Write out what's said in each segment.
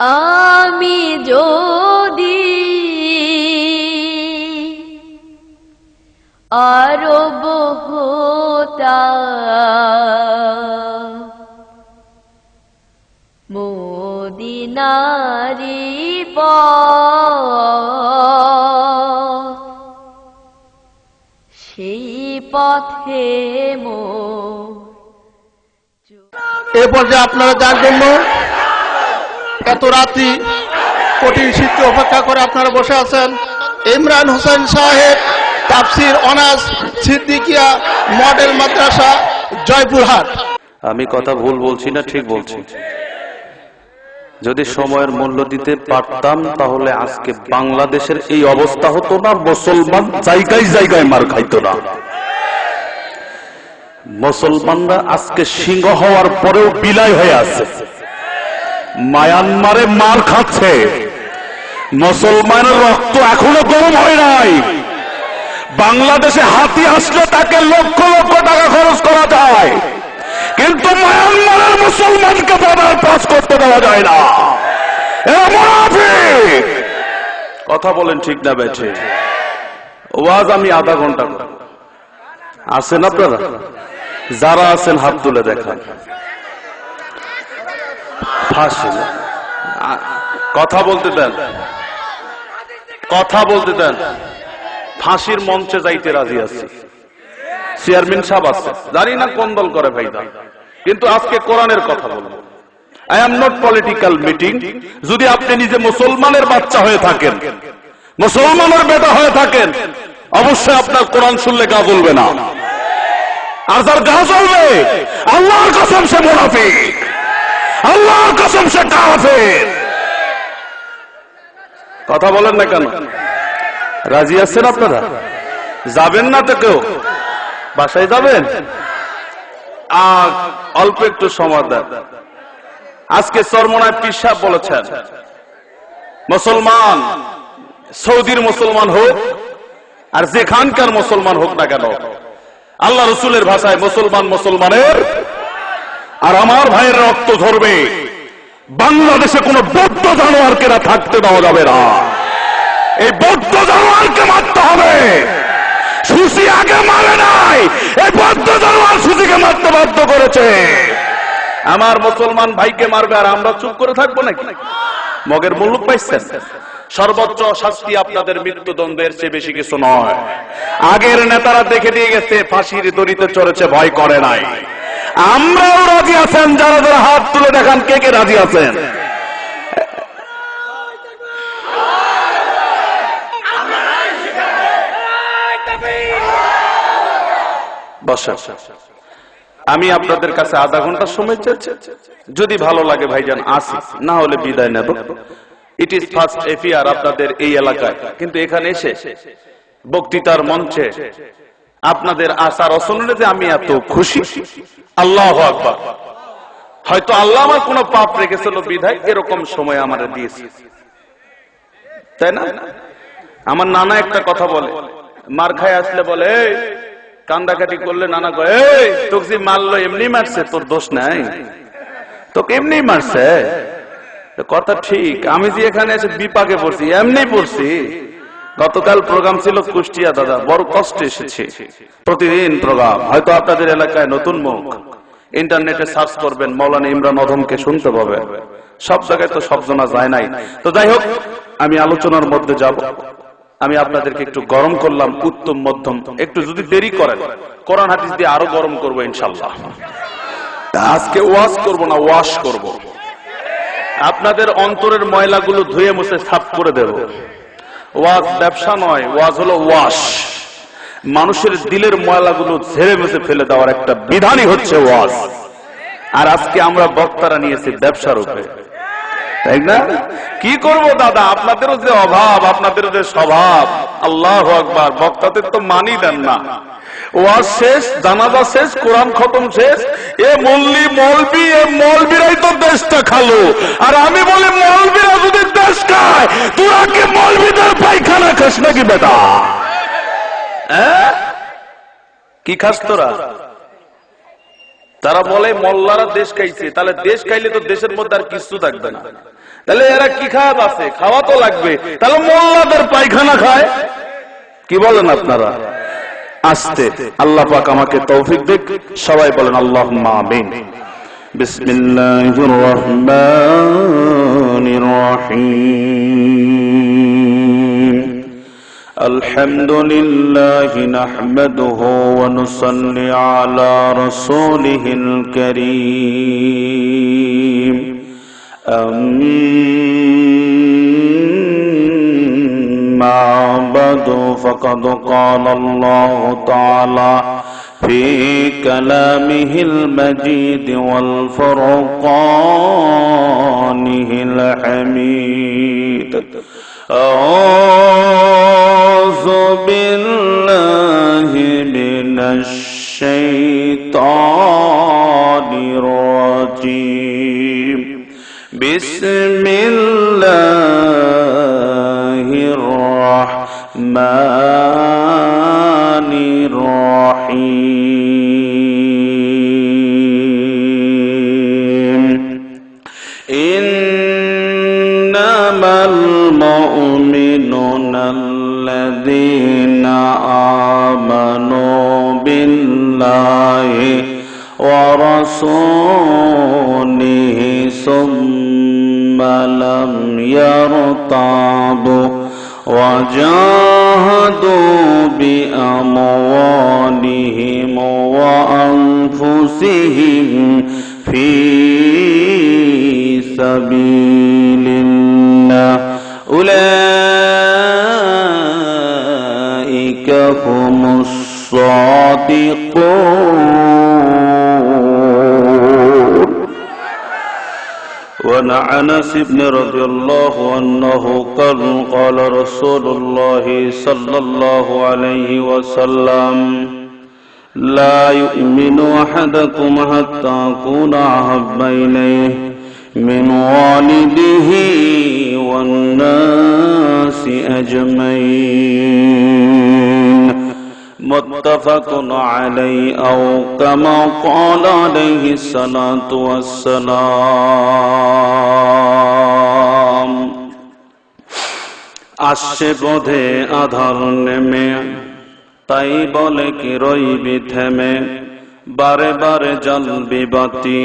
আমি যদি আরব হতাম মদিনারি পথ সেই পথে এ পর্যায়ে আপনারা যার জন্য এত রাত্রি কঠিন শীতকে অপেক্ষা করে আপনারা বসে আছেন, ইমরান হোসেন সাহেব, তাফসির অনার্স, সিদ্দিকিয়া মডেল মাদ্রাসা, জয়পুরহাট। আমি কথা ভুল বলছি না ঠিক বলছি? যদি সময়ের মূল্য দিতে পারতাম তাহলে আজকে বাংলাদেশের এই অবস্থা হতো না, মুসলমান জায়গায় জায়গায় মার খাইতো না। মুসলমানরা আজকে সিংহ হওয়ার পরেও বিলাই হয়ে আছে, মায়ানমারে মার খাচ্ছে। মুসলমানের রক্ত এখনো গরম হয় নাই। বাংলাদেশে হাতি আসলে তাকে লক্ষ লক্ষ টাকা খরচ করা যায়, কিন্তু মায়ানমারের মুসলমানকে বর্ডার পাস করতে দেওয়া যায় না। কথা বলেন ঠিক না বেঠে? ওয়াজ আমি আধা ঘন্টা আছেন আপনারা? যারা আছেন হাত তুলে দেখান। ফাঁসি কথা বলতে দেন, কথা বলতে দেন। ফাঁসির মঞ্চে যাইতে রাজি আছে, চেয়ারম্যান সাহেব আছে, জানি না কোন দল করে ভাইদা, কিন্তু আজকে কোরআনের কথা বলবো। I am not political meeting. যদি আপনি নিজে মুসলমানের বাচ্চা হয়ে থাকেন, মুসলমানের বেটা হয়ে থাকেন, অবশ্যই আপনার কোরআন শুনলে গা জ্বলবে না। আর যার গা জ্বলবে, আল্লাহর কসম সে মুনাফিক, আল্লাহর কসম সে কাফের। কথা বলেন না কেন? রাজি আছেন আপনারা? যাবেন না তো কেউ? বাসায় যাবেন? অল্প একটু সময় দেন। আজকে চরমনায় পীর সাহেব বলেছেন, মুসলমান সৌদির মুসলমান হোক আর যেখানকার মুসলমান হোক না কেন, আল্লাহ রসুলের ভাষায় মুসলমান মুসলমানের আর আমার ভাইয়ের রক্ত ধরবে। বাংলাদেশে কোন বৌদ্ধ জানোয়ারকে না থাকতে দেওয়া যাবে না। এই বৌদ্ধ জানোয়ারকে মারতে হবে। সুসি আগে মারে নাই, এই বৌদ্ধ জানোয়ার সুসিকে মারতে বাধ্য করেছে। আমার মুসলমান ভাইকে মারবে আর আমরা চুপ করে থাকবো নাকি? মগের মুলুক পাইছেন? সর্বোচ্চ শাস্তি আপনাদের মৃত্যুদণ্ডের চেয়ে বেশি কিছু নয়। আগের নেতারা দেখে দিয়ে গেছে, ফাঁসির দড়িতে চড়েছে, ভয় করে নাই। আমরাও রাজি আছেন? যারা যারা হাত তুলে দেখান, কে কে রাজি আছেন? আমি আপনাদের কাছে আধা ঘন্টা সময় চাচ্ছি। যদি ভালো লাগে ভাইজান আসি, না হলে বিদায় নেব। ইট ইজ ফার্স্ট এফিয়ার আপনাদের এই এলাকায়, কিন্তু এখানে এসে বক্তৃতার মঞ্চে আপনাদের আশার অসনতে আমি এত খুশি। আল্লাহু আকবার। হয়তো আল্লাহ আমার কোন পাপ রেখেছিল বিধায় এরকম সময় আমার দিয়েছে, তাই না? আমার নানা একটা কথা বলে, মার খায় আসলে বলে, কান্দাকাটি করলে নানা কয়, এই তোকে যে মারলো এমনি মারছে, তোর দোষ নাই, তোকে এমনি মারছে। কথা ঠিক। আমি যে এখানে এসে বিপাকে পড়ছি, এমনি পড়ছি। গতকাল প্রোগ্রাম ছিল কুষ্টিয়া, দাদা বড় কষ্টে এসেছে। প্রতিদিন প্রোগ্রাম। হয়তো আপনাদের এলাকায় নতুন মুখ, ইন্টারনেটে সার্চ করবেন, মৌলানা ইমরান অধমকে শুনতে পাবেন। সব জায়গায় তো সব জানা যায় নাই। তো যাই হোক, আমি আলোচনার মধ্যে যাব। আমি আপনাদেরকে একটু গরম করলাম, উত্তম মধ্যম। একটু যদি দেরি করেন, কোরআন হাদিস দিয়ে আরো গরম করব ইনশাআল্লাহ। আজকে ওয়াজ করব না, ওয়াশ করব। আপনাদের অন্তরের ময়লাগুলো ধুয়ে মুছে সাফ করে দেব। ওয়াজ ব্যবসা নয়, ওয়াজ হলো ওয়াশ। মানুষের দিলের ময়লাগুলো ঝেড়ে মুছে ফেলে দেওয়ার একটা বিধানই হচ্ছে ওয়াজ। আর আজকে আমরা বক্তারা নিয়েছি ব্যবসার উপরে, তাই না? কি করব দাদা, আপনাদেরও যে অভাব, আপনাদেরও যে স্বভাব। আল্লাহু আকবার। বক্তাদের তো মানি দেন না। ওয়াজ শেষ, জানাজা শেষ, কোরআন খতম শেষ, এ মল্লি মৌলবি, এ মৌলবিরাই তো দেশটা খালো। আর আমি বলি, মৌলবিরা যদি দেশ খায়, তোরা কি মৌলবিদের পায়খানা খাস নাকি বেটা? কি খাস তোরা? তারা বলে মোল্লারা দেশ খাইছে, তাহলে দেশ খাইলে তো দেশের মধ্যে আর কিছু থাকবে না, তাহলে এরা কি খায় বাসে, খাওয়া তো লাগবে, তাহলে মোল্লাদের পায়খানা খায়। কি বলেন আপনারা? আস্তে, আল্লাহ পাক আমাকে তৌফিক দিক। সবাই বলেন আল্লাহুম্মা আমিন। বিসমিল্লাহির রহমানির রহিম। আলহামদুলিল্লাহি নাহমাদুহু ওয়া নুসাল্লি আলা রাসূলিহিল কারীম। أما بعد فقد قال الله تعالى في كلامه المجيد والفرقانه الحميد. أعوذ بالله من الشيطان الرجيم. بسم الله الرحمن الرحيم. إنما المؤمنون الذين آمنوا بالله ورسوله ثم لم يرتابوا وجاهدوا بأموالهم وأنفسهم في سبيل الله أولئك هم الصادقون. وعن أنس بن رضي الله عنه قال قال رسول الله صلى الله عليه وسلم لا يؤمن أحدكم حتى أكون أحب إليه من والده والناس أجمعين. متفق عليه أو كما قال عليه الصلاة والسلام. আসছে বোধে আধার নেমে, তাই বলে কি রইবি থেমে, বারে বারে জ্বলবি বাতি,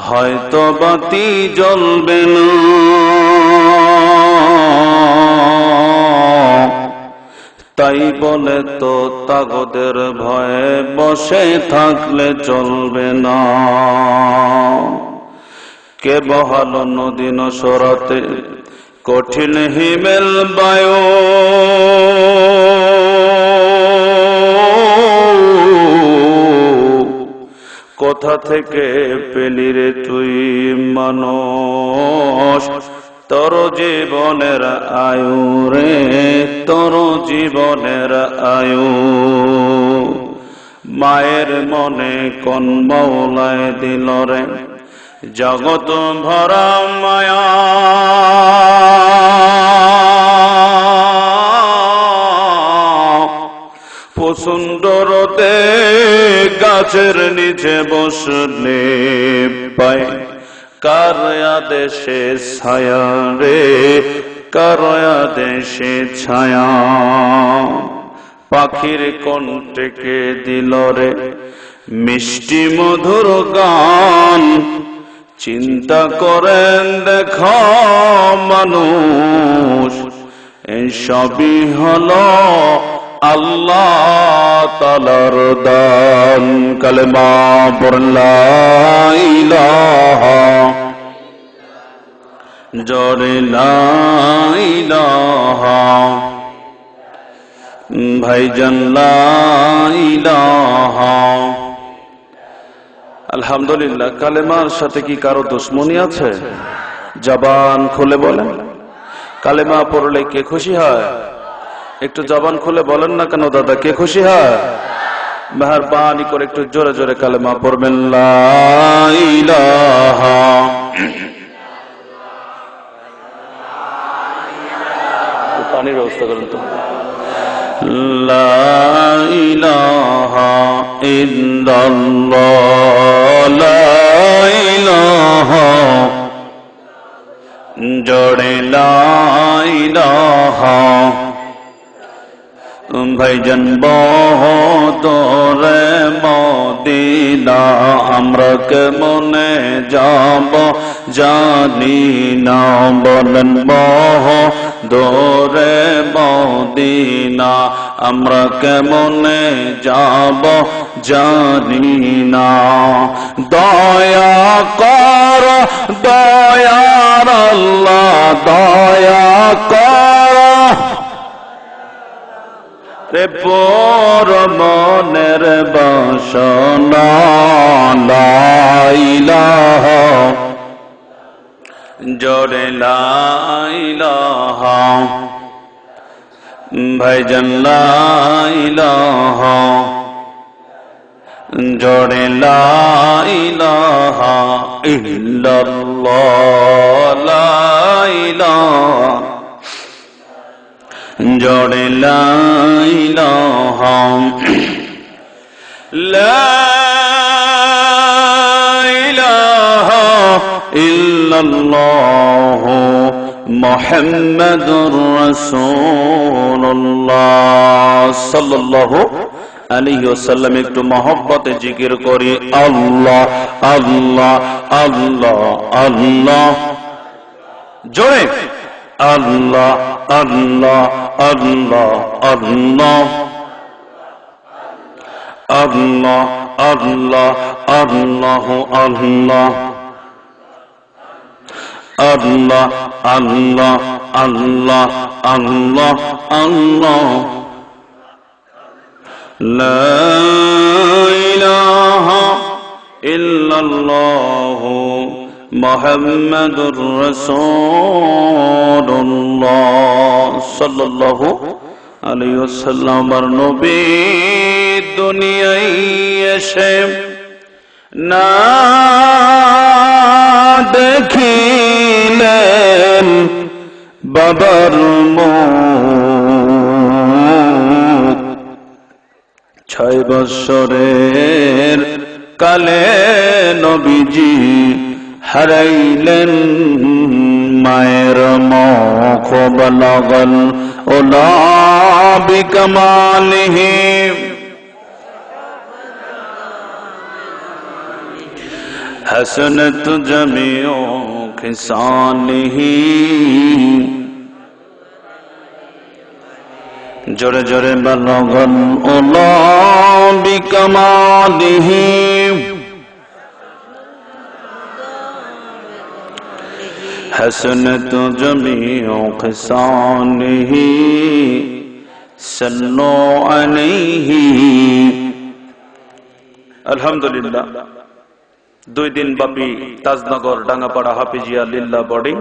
হয়তো বাতি জ্বলবে না। তাই বলে তো তাগদের ভয়ে বসে থাকলে চলবে না। কে বহালো নদী নসরাতে কঠিন হিমেল বায়ু, কোথা থেকে পেলি রে তুই মানুষ, তোর জীবনের আয়ু রে, তোর জীবনের আয়ু। মায়ের মনে কোন মৌলায় দিল রে জগৎ ভরা মায়া, প্রচণ্ড রোদে গাছের নিচে বসলে পায় কার আদেশে ছায়া রে, কার আদেশে ছায়া। পাখির কণ্ঠকে দিল রে মিষ্টি মধুর গান, চিন্তা করেন দেখ মানুষ এসবই হলো আল্লাহ তাআলার দান। কালেমা পড়লা লা ইলাহা জোরে লা ইলাহা, ভাইজান লা ইলাহা। আলহামদুলিল্লাহ। কালেমার সাথে কি কারো দুশ্মনী আছে? জবান খুলে বলেন, কালেমা পড়লে কে খুশি হয়? একটু জবান খুলে বলেন না কেন দাদা, কে খুশি হয়? মেহেরবানি করে একটু জোরে জোরে কালেমা পড়বেন, লা ইলাহা। পানির ব্যবস্থা করেন তো। লা ইলাহা ইল্লাল্লাহ লা ইলাহা জোড়ে লা ইলাহা ভাইজান বহতরে মদিনা আমরা কেমনে যাব জানি না বলেন বহতরে মদিনা আমরা কেমনে যাব জানি না দয়া কর দয়ার আল্লাহ দয়া কর রে পর মনের বাসনা লা ইলাহা জোরে লা ইলাহা ভাইজান লা ইলাহা জোরে লা ইলাহা ইল্লাল্লাহ লা ইলাহা জোড়ে লা ইলাহা লা ইলাহা ইল্লাল্লাহ মুহাম্মাদুর রাসূলুল্লাহ সাল্লাল্লাহু আলাইহি ওয়াসাল্লাম একটু মহব্বতে জিকির করি আল্লাহ আল্লাহ আল্লাহ আল্লাহ জোরে আল্লাহ আল্লাহ আল্লাহ আল্লাহ আল্লাহ আল্লাহ আল্লাহ আল্লাহ আল্লাহ আল্লাহ আল্লাহ আল্লাহ আল্লাহ লা ইলাহা ইল্লাল্লাহ মুহাম্মাদুর রাসূলুল্লাহ সাল্লাল্লাহু আলাইহি ওয়াসাল্লাম নবী দুনিয়ায় এসে না দেখিলেন বাবার মুখ 6 বৎসরের কালে নবীজি হারাইলেন মায়ের মুখ বলাগল ওলা বিকমালিহি হাসনাত জামিউ খিসালিহি জোরে জোরে বলাগল ওলা বিকমালিহি حسنت جميع خصاله صلوا عليه আলহামদুলিল্লাহ 2 দিন ব্যাপী তাজনগর ডাঙ্গাপাড়া হাফিজিয়া লিল্লাহ বোর্ডিং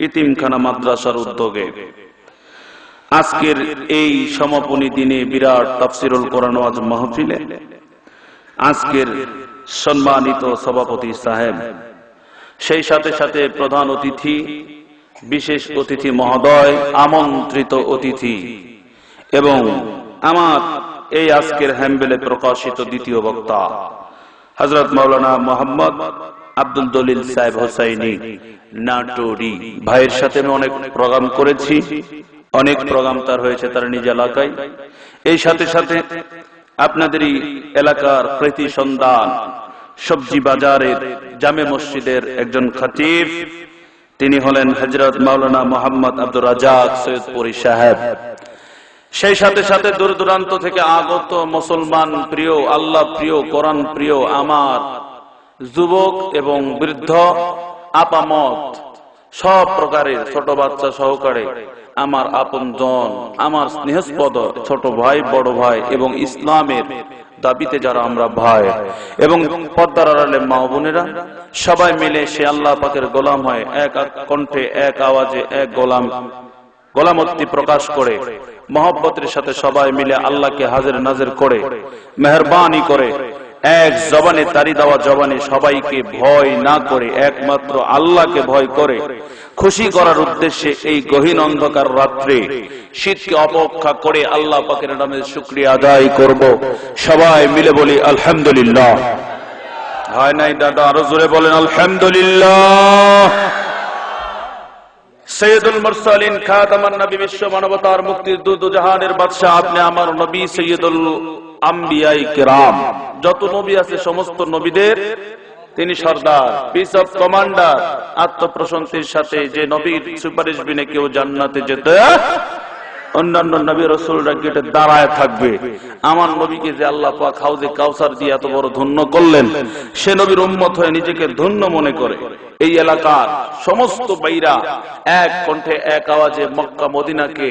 ইতিমখানা মাদ্রাসার উদ্যোগে আজকের এই সমাপনী দিনে বিরাট তাফসীরুল কোরআন ওয়াজ মাহফিলে আজকের সম্মানিত সভাপতি সাহেব সেই সাথে সাথে প্রধান অতিথি বিশেষ অতিথি মহোদয় আমন্ত্রিত অতিথি এবং আমার এই আজকের হ্যাম্বেলে প্রকাশিত দ্বিতীয় বক্তা হযরত মাওলানা মোহাম্মদ আব্দুল দলিল সাহেব হোসাইনি নাটোরি ভাইয়ের সাথে আমি অনেক প্রোগ্রাম করেছি অনেক প্রোগ্রাম তার হয়েছে তার নিজ এলাকায় এই সাথে সাথে আপনাদেরই এলাকার প্রীতি সন্ধান সবজি বাজারের জামে মসজিদের একজন খতিব তিনি হলেন হযরত মাওলানা মোহাম্মদ আব্দুর রাজ্জাক সৈয়দপুরী সাহেব সেই সাথে সাথে দূর দূরান্ত থেকে আগত মুসলমান প্রিয় আল্লাহ প্রিয় কোরআন প্রিয় আমার যুবক এবং বৃদ্ধ আপামত সব প্রকারের ছোট বাচ্চা সহকারে আমার আপনজন আমার স্নেহস্পদ ছোট ভাই বড় ভাই এবং ইসলামের দাবিতে যারা আমরা ভাই এবং পর্দার আড়ালে মা বোনেরা সবাই মিলে সে আল্লাহ পাকের গোলাম হয় এক কণ্ঠে এক আওয়াজে এক গোলামত্তি প্রকাশ করে মহব্বতের সাথে সবাই মিলে আল্লাহকে হাজির নাজির করে মেহরবানি করে এক জবানে তারি দেওয়া জবানে সবাইকে ভয় না করে একমাত্র আল্লাহকে ভয় করে খুশি করার উদ্দেশ্যে এই গহীন অন্ধকার রাত্রে শীতকে অপেক্ষা করে আল্লাহ পাকের নামে শুকরিয়া আদায় করব। সবাই মিলে বলি আলহামদুলিল্লাহ। হয় নাই দাদা, আরো জোরে বলেন আলহামদুলিল্লাহ। সৈয়দুল মুরসালিন খাতামান নবী, বিশ্ব মানবতার মুক্তির দূত জাহানের বাদশা, আপনি আমার নবী সৈয়দুল আম্বিয়ায়ে কিরাম। যত নবী আছে সমস্ত নবীদের তিনি সর্দার, পিস অফ কমান্ডার। আত্মপ্রশংসার সাথে যে নবীর সুপারিশ বিনে কেউ জান্নাতে যেতে, অন্যান্য নবী রাসূলরা গেটে দাঁড়ায় থাকবে। আমার নবীকে যে আল্লাহ পাক হাউজে কাউসার দিয়ে এত বড় ধন্য করলেন, সে নবীর উম্মত হয়ে নিজেকে ধন্য মনে করে এই এলাকার সমস্ত বাইরা এক কণ্ঠে এক আওয়াজে মক্কা মদিনাকে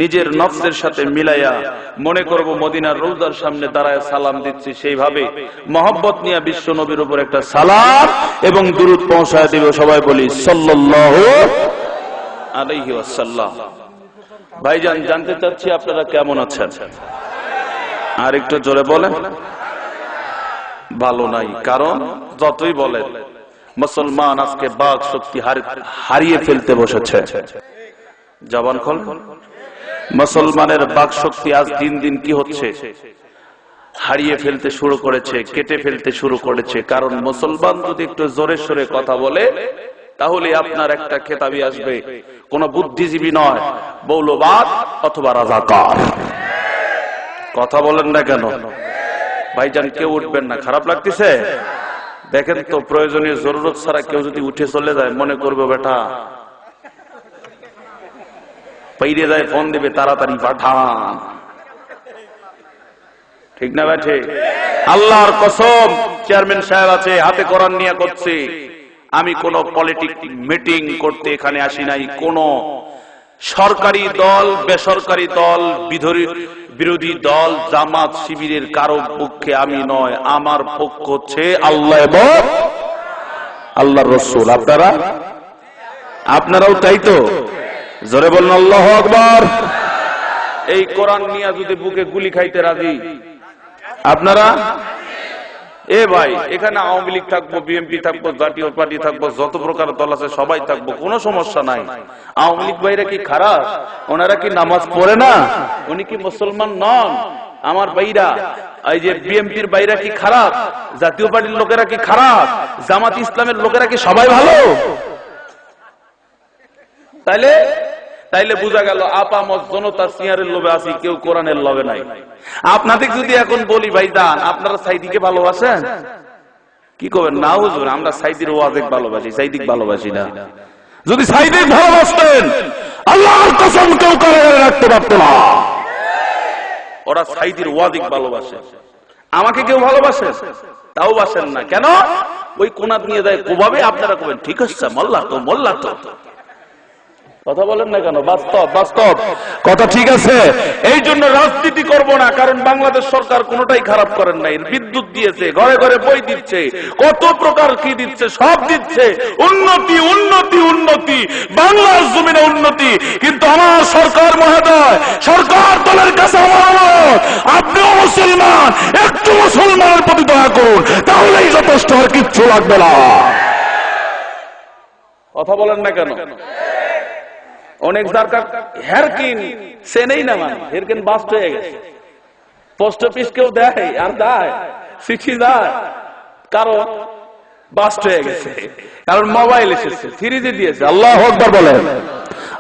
নিজের নফসের সাথে মিলাইয়া মনে করব মদিনার রওজার সামনে দাঁড়ায় সালাম দিচ্ছি। সেইভাবে মহব্বত নিয়ে বিশ্ব নবীর উপর একটা সালাম এবং দুরূদ পৌঁছায় দিব। সবাই বলি সাল্লাল্লাহু আলাইহি ওয়াসাল্লাম। ভাইজান, জানতে চাচ্ছি আপনারা কেমন আছেন? আর একটু জোরে বলেন। ভালো নাই, কারণ যতই বলেন মুসলমান আজকে বাক শক্তি হারিয়ে ফেলতে বসেছে। জবান খোল। মুসলমানের বাক শক্তি আজ দিন দিন কি হচ্ছে, হারিয়ে ফেলতে শুরু করেছে, কেটে ফেলতে শুরু করেছে। কারণ মুসলমান যদি একটু জোরে সোরে কথা বলে তাহলে আপনার একটা খেতাবি আসবে, কোন বুদ্ধিজীবী নয়, মৌলবাদ অথবা রাজাকার। কথা বলেন না কেন? ভাইজান, কেউ উঠবেন না, খারাপ লাগতেছে? দেখেন তো, প্রয়োজনীয় জরুরত ছাড়া কেউ যদি উঠে চলে যায় মনে করবে বেটা পাইরে যায়, ফোন দেবে তাড়াতাড়ি পাঠান। ঠিক না ব্যাঠে? আল্লাহর কসম, চেয়ারম্যান সাহেব আছে, হাতে কোরআন নিয়ে করছে। আমি কোন পলিটিক মিটিং করতে এখানে আসি নাই। কোন সরকারি দল, বেসরকারি দল, বিরোধী দল, জামাত শিবিরের কারো পক্ষে আমি নয়। আমার পক্ষ হচ্ছে আল্লাহ এবং আল্লাহর রাসূল। আপনারাও তাই তো? জোরে বলুন আল্লাহু আকবার। এই কোরআন নিয়ে যদি বুকে গুলি খাইতে রাজি আপনারা? এ ভাই, এখানে আওয়ামী লীগ থাকবো, বিএনপি থাকবো, জাতীয় পার্টি থাকবো, যত প্রকার দল আছে সবাই থাকবো, কোনো সমস্যা নাই। আওয়ামী লীগ ভাইরা কি খারাপ? ওনারা কি নামাজ পড়ে না? উনি কি মুসলমান নন? আমার ভাইরা, এই যে বিএনপির ভাইরা কি খারাপ? জাতীয় পার্টির লোকেরা কি খারাপ? জামাত ইসলামের লোকেরা কি সবাই ভালো? তাইলে বোঝা গেল আপামত জনতা সিয়ারের লোভে আছি, কেউ কোরআনের লোভে নাই। আপনাদের যদি এখন বলি ভাইজান আপনারা সাইদিকে ভালোবাসেন, কি করবেন? না হুজুর, আমরা সাইদির ওয়াজেক ভালোবাসি, সাইদিক ভালোবাসি না। যদি সাইদিক ভালোবাসতেন আল্লাহর কসম কেউ কারাগারে রাখতে পারত না। ওরা সাইদির ওয়াজেক ভালোবাসে। আমাকে কেউ ভালোবাসে? তাও বাসেন না। কেন? ওই কোনাত নিয়ে যায় কোভাবে, আপনারা কবেন ঠিক আছে মোল্লা তো, মোল্লা তো। কথা বলেন না কেন? বাস্তব বাস্তব কথা, ঠিক আছে। এই জন্য রাজনীতি করব না, কারণ বাংলাদেশ সরকার কোনোটাই খারাপ করেন নাই। বিদ্যুৎ দিয়েছে, ঘরে ঘরে বই দিচ্ছে, কত প্রকার কি দিচ্ছে, সব দিচ্ছে। উন্নতি উন্নতি উন্নতি, বাংলার জমিনে উন্নতি। কিন্তু আমার সরকার মহোদয়, সরকার দলের কাছে আমার অনুরোধ, আপনিও মুসলমান, একটু মুসলমানের প্রতি দয়া করুন, তাহলেই যথেষ্ট, আর কিচ্ছু লাগবে না। কথা বলেন না কেন? অনেক দরকার হেরকিন সে নেই না, মানে হেরকিন বাস্ট হয়ে গেছে। পোস্ট অফিস কেউ দেয় আর দেয়, চিঠি দেয়, কারণ বাস্ট হয়ে গেছে, কারণ মোবাইল এসেছে, 3G দিয়েছে। আল্লাহু আকবার বলেন,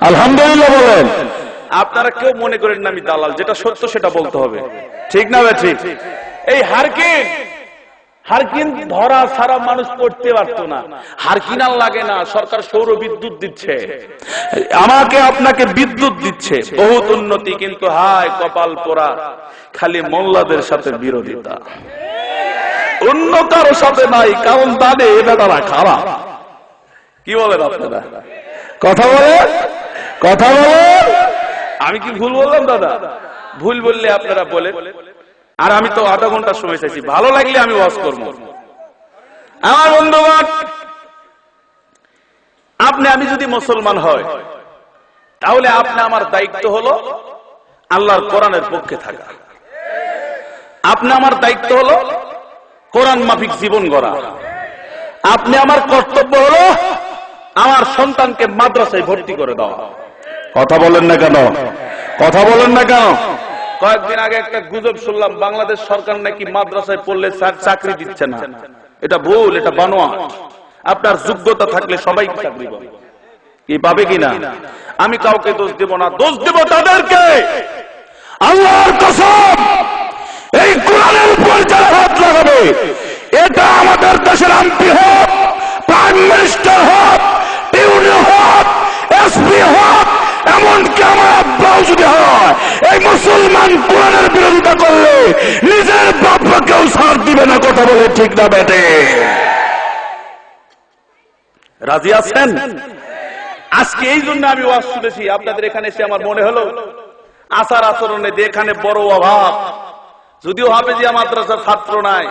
আলহামদুলিল্লাহ বলেন। আপনারা কেউ মনে করেন না আমি দালাল, যেটা সত্য সেটা বলতে হবে, ঠিক না ভাই? ঠিক। এই হারকিন ধরা ছাড়া মানুষ পড়তে পারতো না। হারকিন আর লাগে না, সরকার সৌর বিদ্যুৎ দিচ্ছে, আমাকে আপনাকে বিদ্যুৎ দিচ্ছে, বহুত উন্নতি। কিন্তু হায় কপাল পোড়া, খালি মোল্লাদের সাথে বিরোধিতা, অন্য কারো সাথে নাই। কারণ তাদের এটা তারা খারাপ। কি বলেন আপনারা? কথা বলেন, কথা বলেন। আমি কি ভুল বললাম দাদা? ভুল বললে আপনারা বলেন। আর আমি তো আধা ঘন্টার সময় চাইছি, ভালো লাগলে আমি ওয়াজ করব। আমার বন্ধুগণ, আমি যদি মুসলমান হয় তাহলে আপনি আমার দায়িত্ব হলো আল্লাহর কোরআনের পক্ষে থাকা। আপনি আমার দায়িত্ব হলো কোরআন মাফিক জীবন গড়া। আপনি আমার কর্তব্য হলো আমার সন্তানকে মাদ্রাসায় ভর্তি করে দেওয়া। কথা বলেন না কেন? কথা বলেন না কেন? কয়েকদিন আগে একটা গুজব শুনলাম, বাংলাদেশ সরকার নাকি মাদ্রাসায় পড়লে চাকরি দিচ্ছে না। এটা ভুল, এটা বানোয়াট। আপনার যোগ্যতা থাকলে সবাই চাকরি পাবে। কি পাবে কিনা আমি কাউকে দোষ দেব না, দোষ দেব তাদেরকে আল্লাহর কসম এই কোরআনের উপর যারা হাত লাগাবে, এটা আমাদের দেশের এমপি হোক, প্রাইম মিনিস্টার হোক, পিউনি হোক, এসপি হোক, এমনকি আমার আব্বাও যদি হয়, এই মুসলমান কোরআনের বিরোধিতা করলে নিজের বাপকেও ছাড় দিবে না। কথা বলে ঠিক না বেটে? রাজি আছেন? আজকে এই জন্য আমি ওয়াজ শুনেছি আপনাদের এখানে এসে আমার মনে হলো আচার আচরণে এখানে বড় অভাব। যদিও হাফেজিয়া মাদ্রাসার ছাত্র নাই,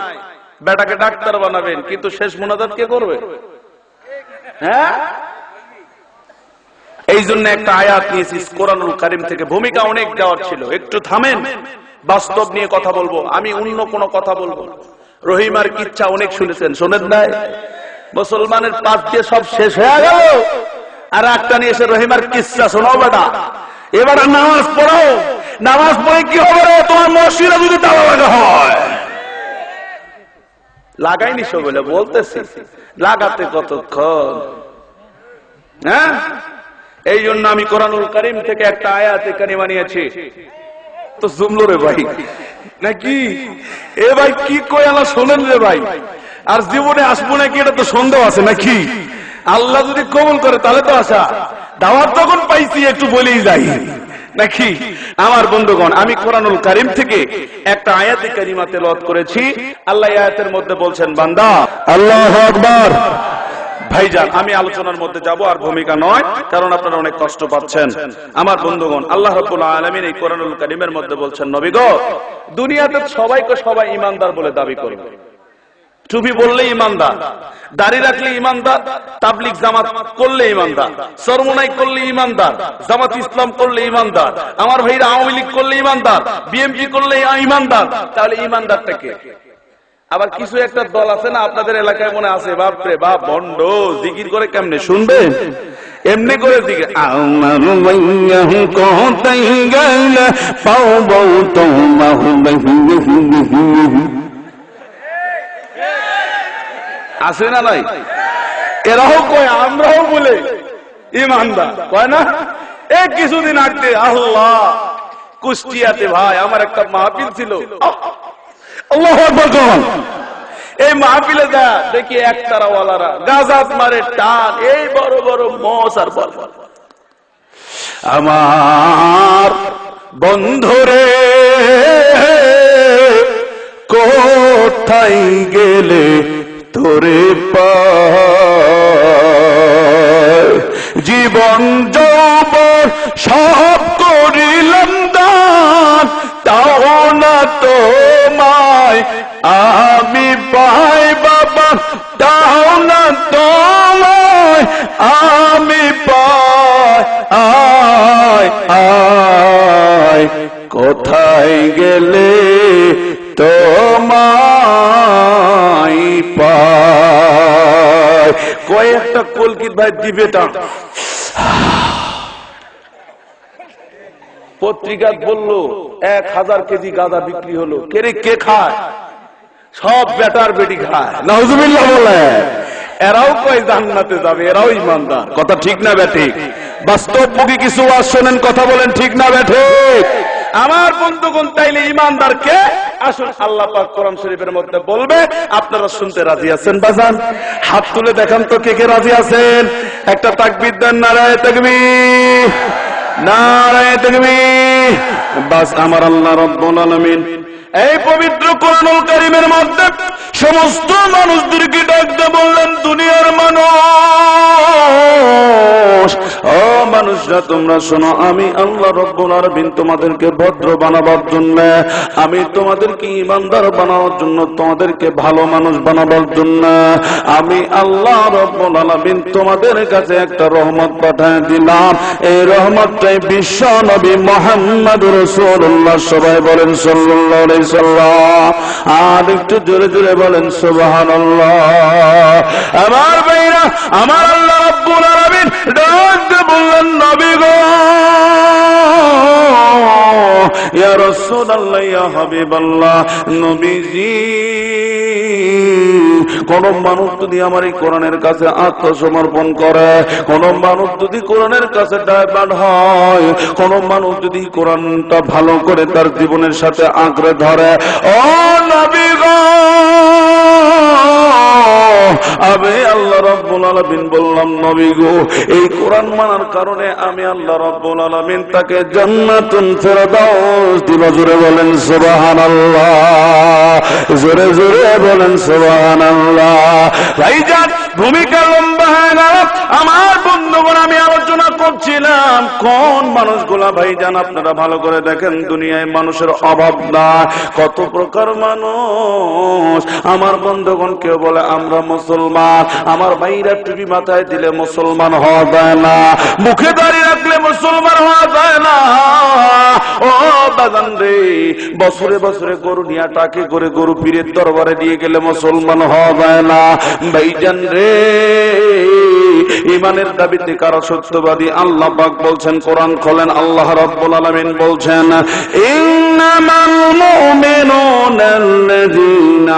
বেটাকে ডাক্তার বানাবেন, কিন্তু শেষ মুনাজাত কে করবে? হ্যাঁ, এই জন্য একটা আয়াত নিয়েছি কোরআনুল কারীম থেকে। ভূমিকা অনেক দেওয়ার ছিল, একটু থামেন, বাস্তব নিয়ে কথা বলবো। আমি অন্য কোনো কথা বলবো। রহিমার কিচ্ছা অনেক শুনেছেন, শোনেন নাই? মুসলমানের পাশ দিয়ে সব শেষ হয়ে গেল, আর একটা নিয়ে এসে রহিমার কিচ্ছা শোনাও বেটা। এবার নামাজ পড়ো, নামাজ পড়ে কি হবে রে? তোমার মসজিদে যদি তালা লাগা হয়, লাগাইনি সব বলে বলতেছি, লাগাতে কতক্ষণ? হ্যাঁ, এই জন্য আমি কোরআনুল কারীম থেকে একটা আয়াতে কারিমা নিয়েছি। তো জুমলো রে ভাই নাকি? এ ভাই কি কই আলা শোনেন রে ভাই, আর জীবনে আসবো নাকি এটা তো সন্দেহ আছে নাকি? আল্লাহ যদি কবুল করে তাহলে তো আসা, দাওয়াত তখন পাইছি, একটু বলেই যাই নাকি? আমার বন্ধুগণ, আমি কোরআনুল কারীম থেকে একটা আয়াতে কারিমা তেলাওয়াত করেছি। আল্লাহ আয়াতের মধ্যে বলছেন, বান্দা আল্লাহু আকবার। ভাইজান, আমি আলোচনার মধ্যে যাব আর ভূমিকা নয়, কারণ আপনারা অনেক কষ্ট পাচ্ছেন। আমার বন্ধুগণ, আল্লাহ রাব্বুল আলামিন এই কোরআনুল কারীমের মধ্যে বলছেন, নবী গো, দুনিয়াতে সবাইকে সবাই ঈমানদার বলে দাবি করবে। টুপি বললে ঈমানদার, দাড়ি রাখলে ঈমানদার, তাবলীগ জামাত করলে ঈমানদার, সরমনাই করলে ঈমানদার, জামাত ইসলাম করলে ঈমানদার, আমার ভাইরা আওয়ামী লীগ করলে ঈমানদার, বিএনপি করলে ঈমানদার। তাহলে ঈমানদারটা কে? আবার কিছু একটা দল আছে না আপনাদের এলাকায়, মনে আছে, বাপ রে বাপ, ভণ্ড, জিকির করে কেমনে শুনবে? এমনি করে জিকির, আমার মাইয়া কোথায় গেল পাবো তোমার, আছে না নাই? এরাও কয়, আমরাও বলে ঈমানদার, কয় না? এই কিছুদিন আগে আল্লাহ কুষ্টিয়াতে ভাই আমার একটা মাহফিল ছিল, আল্লাহু আকবার। এই মাহফিলে যা দেখি একতারাওয়ালারা গাজাত মারে টান, এই বড় বড় মোষ আর বল। আমার বন্ধুরে কোথায় গেলে তোরে পায়, জীবন যৌবন সব করিলাম দান, তাও না তোমায় আমি পাই বাবা, তাও না তোমায় আমি পাই। আয় আয় কোথায় গেলে তোমায় পায়। কয়েকটা কলকিত ভাই দিবে তা পত্রিকা বললো 1000 কেজি গাঁজা বিক্রি হলো। কে খায়? সব বেটার বেটি খায়। নাউজুবিল্লাহ বলে। এরাও কয় জান্নাতে যাবে, এরাও ঈমানদার। কথা ঠিক না বেঠিক? বাস্তবমুখী কিছু ওয়াজ শোনেন, কথা বলেন ঠিক না বেঠিক? আমার বন্ধুগণ, তাইলে ঈমানদার কে? আসুন আল্লাহ পাক কোরআন শরীফের মধ্যে বলবে, আপনারা শুনতে রাজি আছেন? বাজান হাত তুলে দেখান তো কে কে রাজি আছেন। একটা তাকবীর দেন, নারায়ে তাকবীর, নারায়ে তাকবীর। বাস, আমার আল্লাহ রাব্বুল আলামিন এই পবিত্র কোরআনুল কারীমের মধ্যে সমস্ত মানুষদেরকে ডাকতে বললেন, দুনিয়ার মানুষ, ও মানুষরা তোমরা শোনো, আমি আল্লাহ রব্বুল আলামিন তোমাদেরকে ভদ্র বানাবার জন্য, আমি তোমাদেরকে ঈমানদার বানানোর জন্য, তোমাদেরকে ভালো মানুষ বানাবার জন্য আমি আল্লাহ রব্বুল আলামিন তোমাদের কাছে একটা রহমত পাঠিয়ে দিলাম। এই রহমতটাই বিশ্ব নবী মুহাম্মদ রাসূলুল্লাহ। সবাই বলেন সাল্লাল্লাহু আলাইহি সাল্লাম। আর একটু জোরে জোরে বলেন সুবহানাল্লাহ। আমার ভাইরা, আমার আল্লাহ রব্বুল আলামিন ডাক দিয়ে বললেন, নবী গো, ইয়া রাসূলুল্লাহ, ইয়া হাবিবাল্লাহ, নবীজি, কোন মানুষ যদি আমার এই কোরআনের কাছে আত্মসমর্পণ করে, কোন মানুষ যদি কোরআনের কাছে ডাইভার্ট হয়, কোন মানুষ যদি কোরআনটা ভালো করে তার জীবনের সাথে আঁকড়ে ধরে, ও নবী গো, আমি আল্লাহ রাব্বুল আলামিন বললাম, নবী গো, এই কোরআন মানার কারণে আমি আল্লাহ রাব্বুল আলামিন তাকে জান্নাতুল ফেরদাউস দিব। জোরে বলেন সুবহানাল্লাহ, জোরে জোরে বলেন সুবহানাল্লাহ। ভাইজান, ভূমিকা লম্বা হয়ে গেল। আমার বন্ধুগণ, আমি আলোচনা করছিলাম কোন মানুষগুলা, ভাইজান আপনারা ভালো করে দেখেন, দুনিয়ায় মানুষের অভাব না, কত প্রকার মানুষ। আমার বন্ধুগণ, কেউ বলে আমরা মুসলমান, আমার ভাইরা টুপি মাথায় দিলে মুসলমান হওয়া যায় না, মুখে দাঁড়িয়ে রাখলে মুসলমান হওয়া যায় না। ও বাজান রে, বছরে বছরে গরু নিয়ে টাকে করে গরু পীরের দরবারে নিয়ে গেলে মুসলমান হওয়া যায় না। ভাইজান রে, ঈমানের দাবিতে কারা সত্যবাদী? আল্লাহ পাক বলছেন, কোরআন খোলেন, আল্লাহ রাব্বুল আলামিন বলছেন, ইন্নামাল মুমিনুনা আল্লাযীনা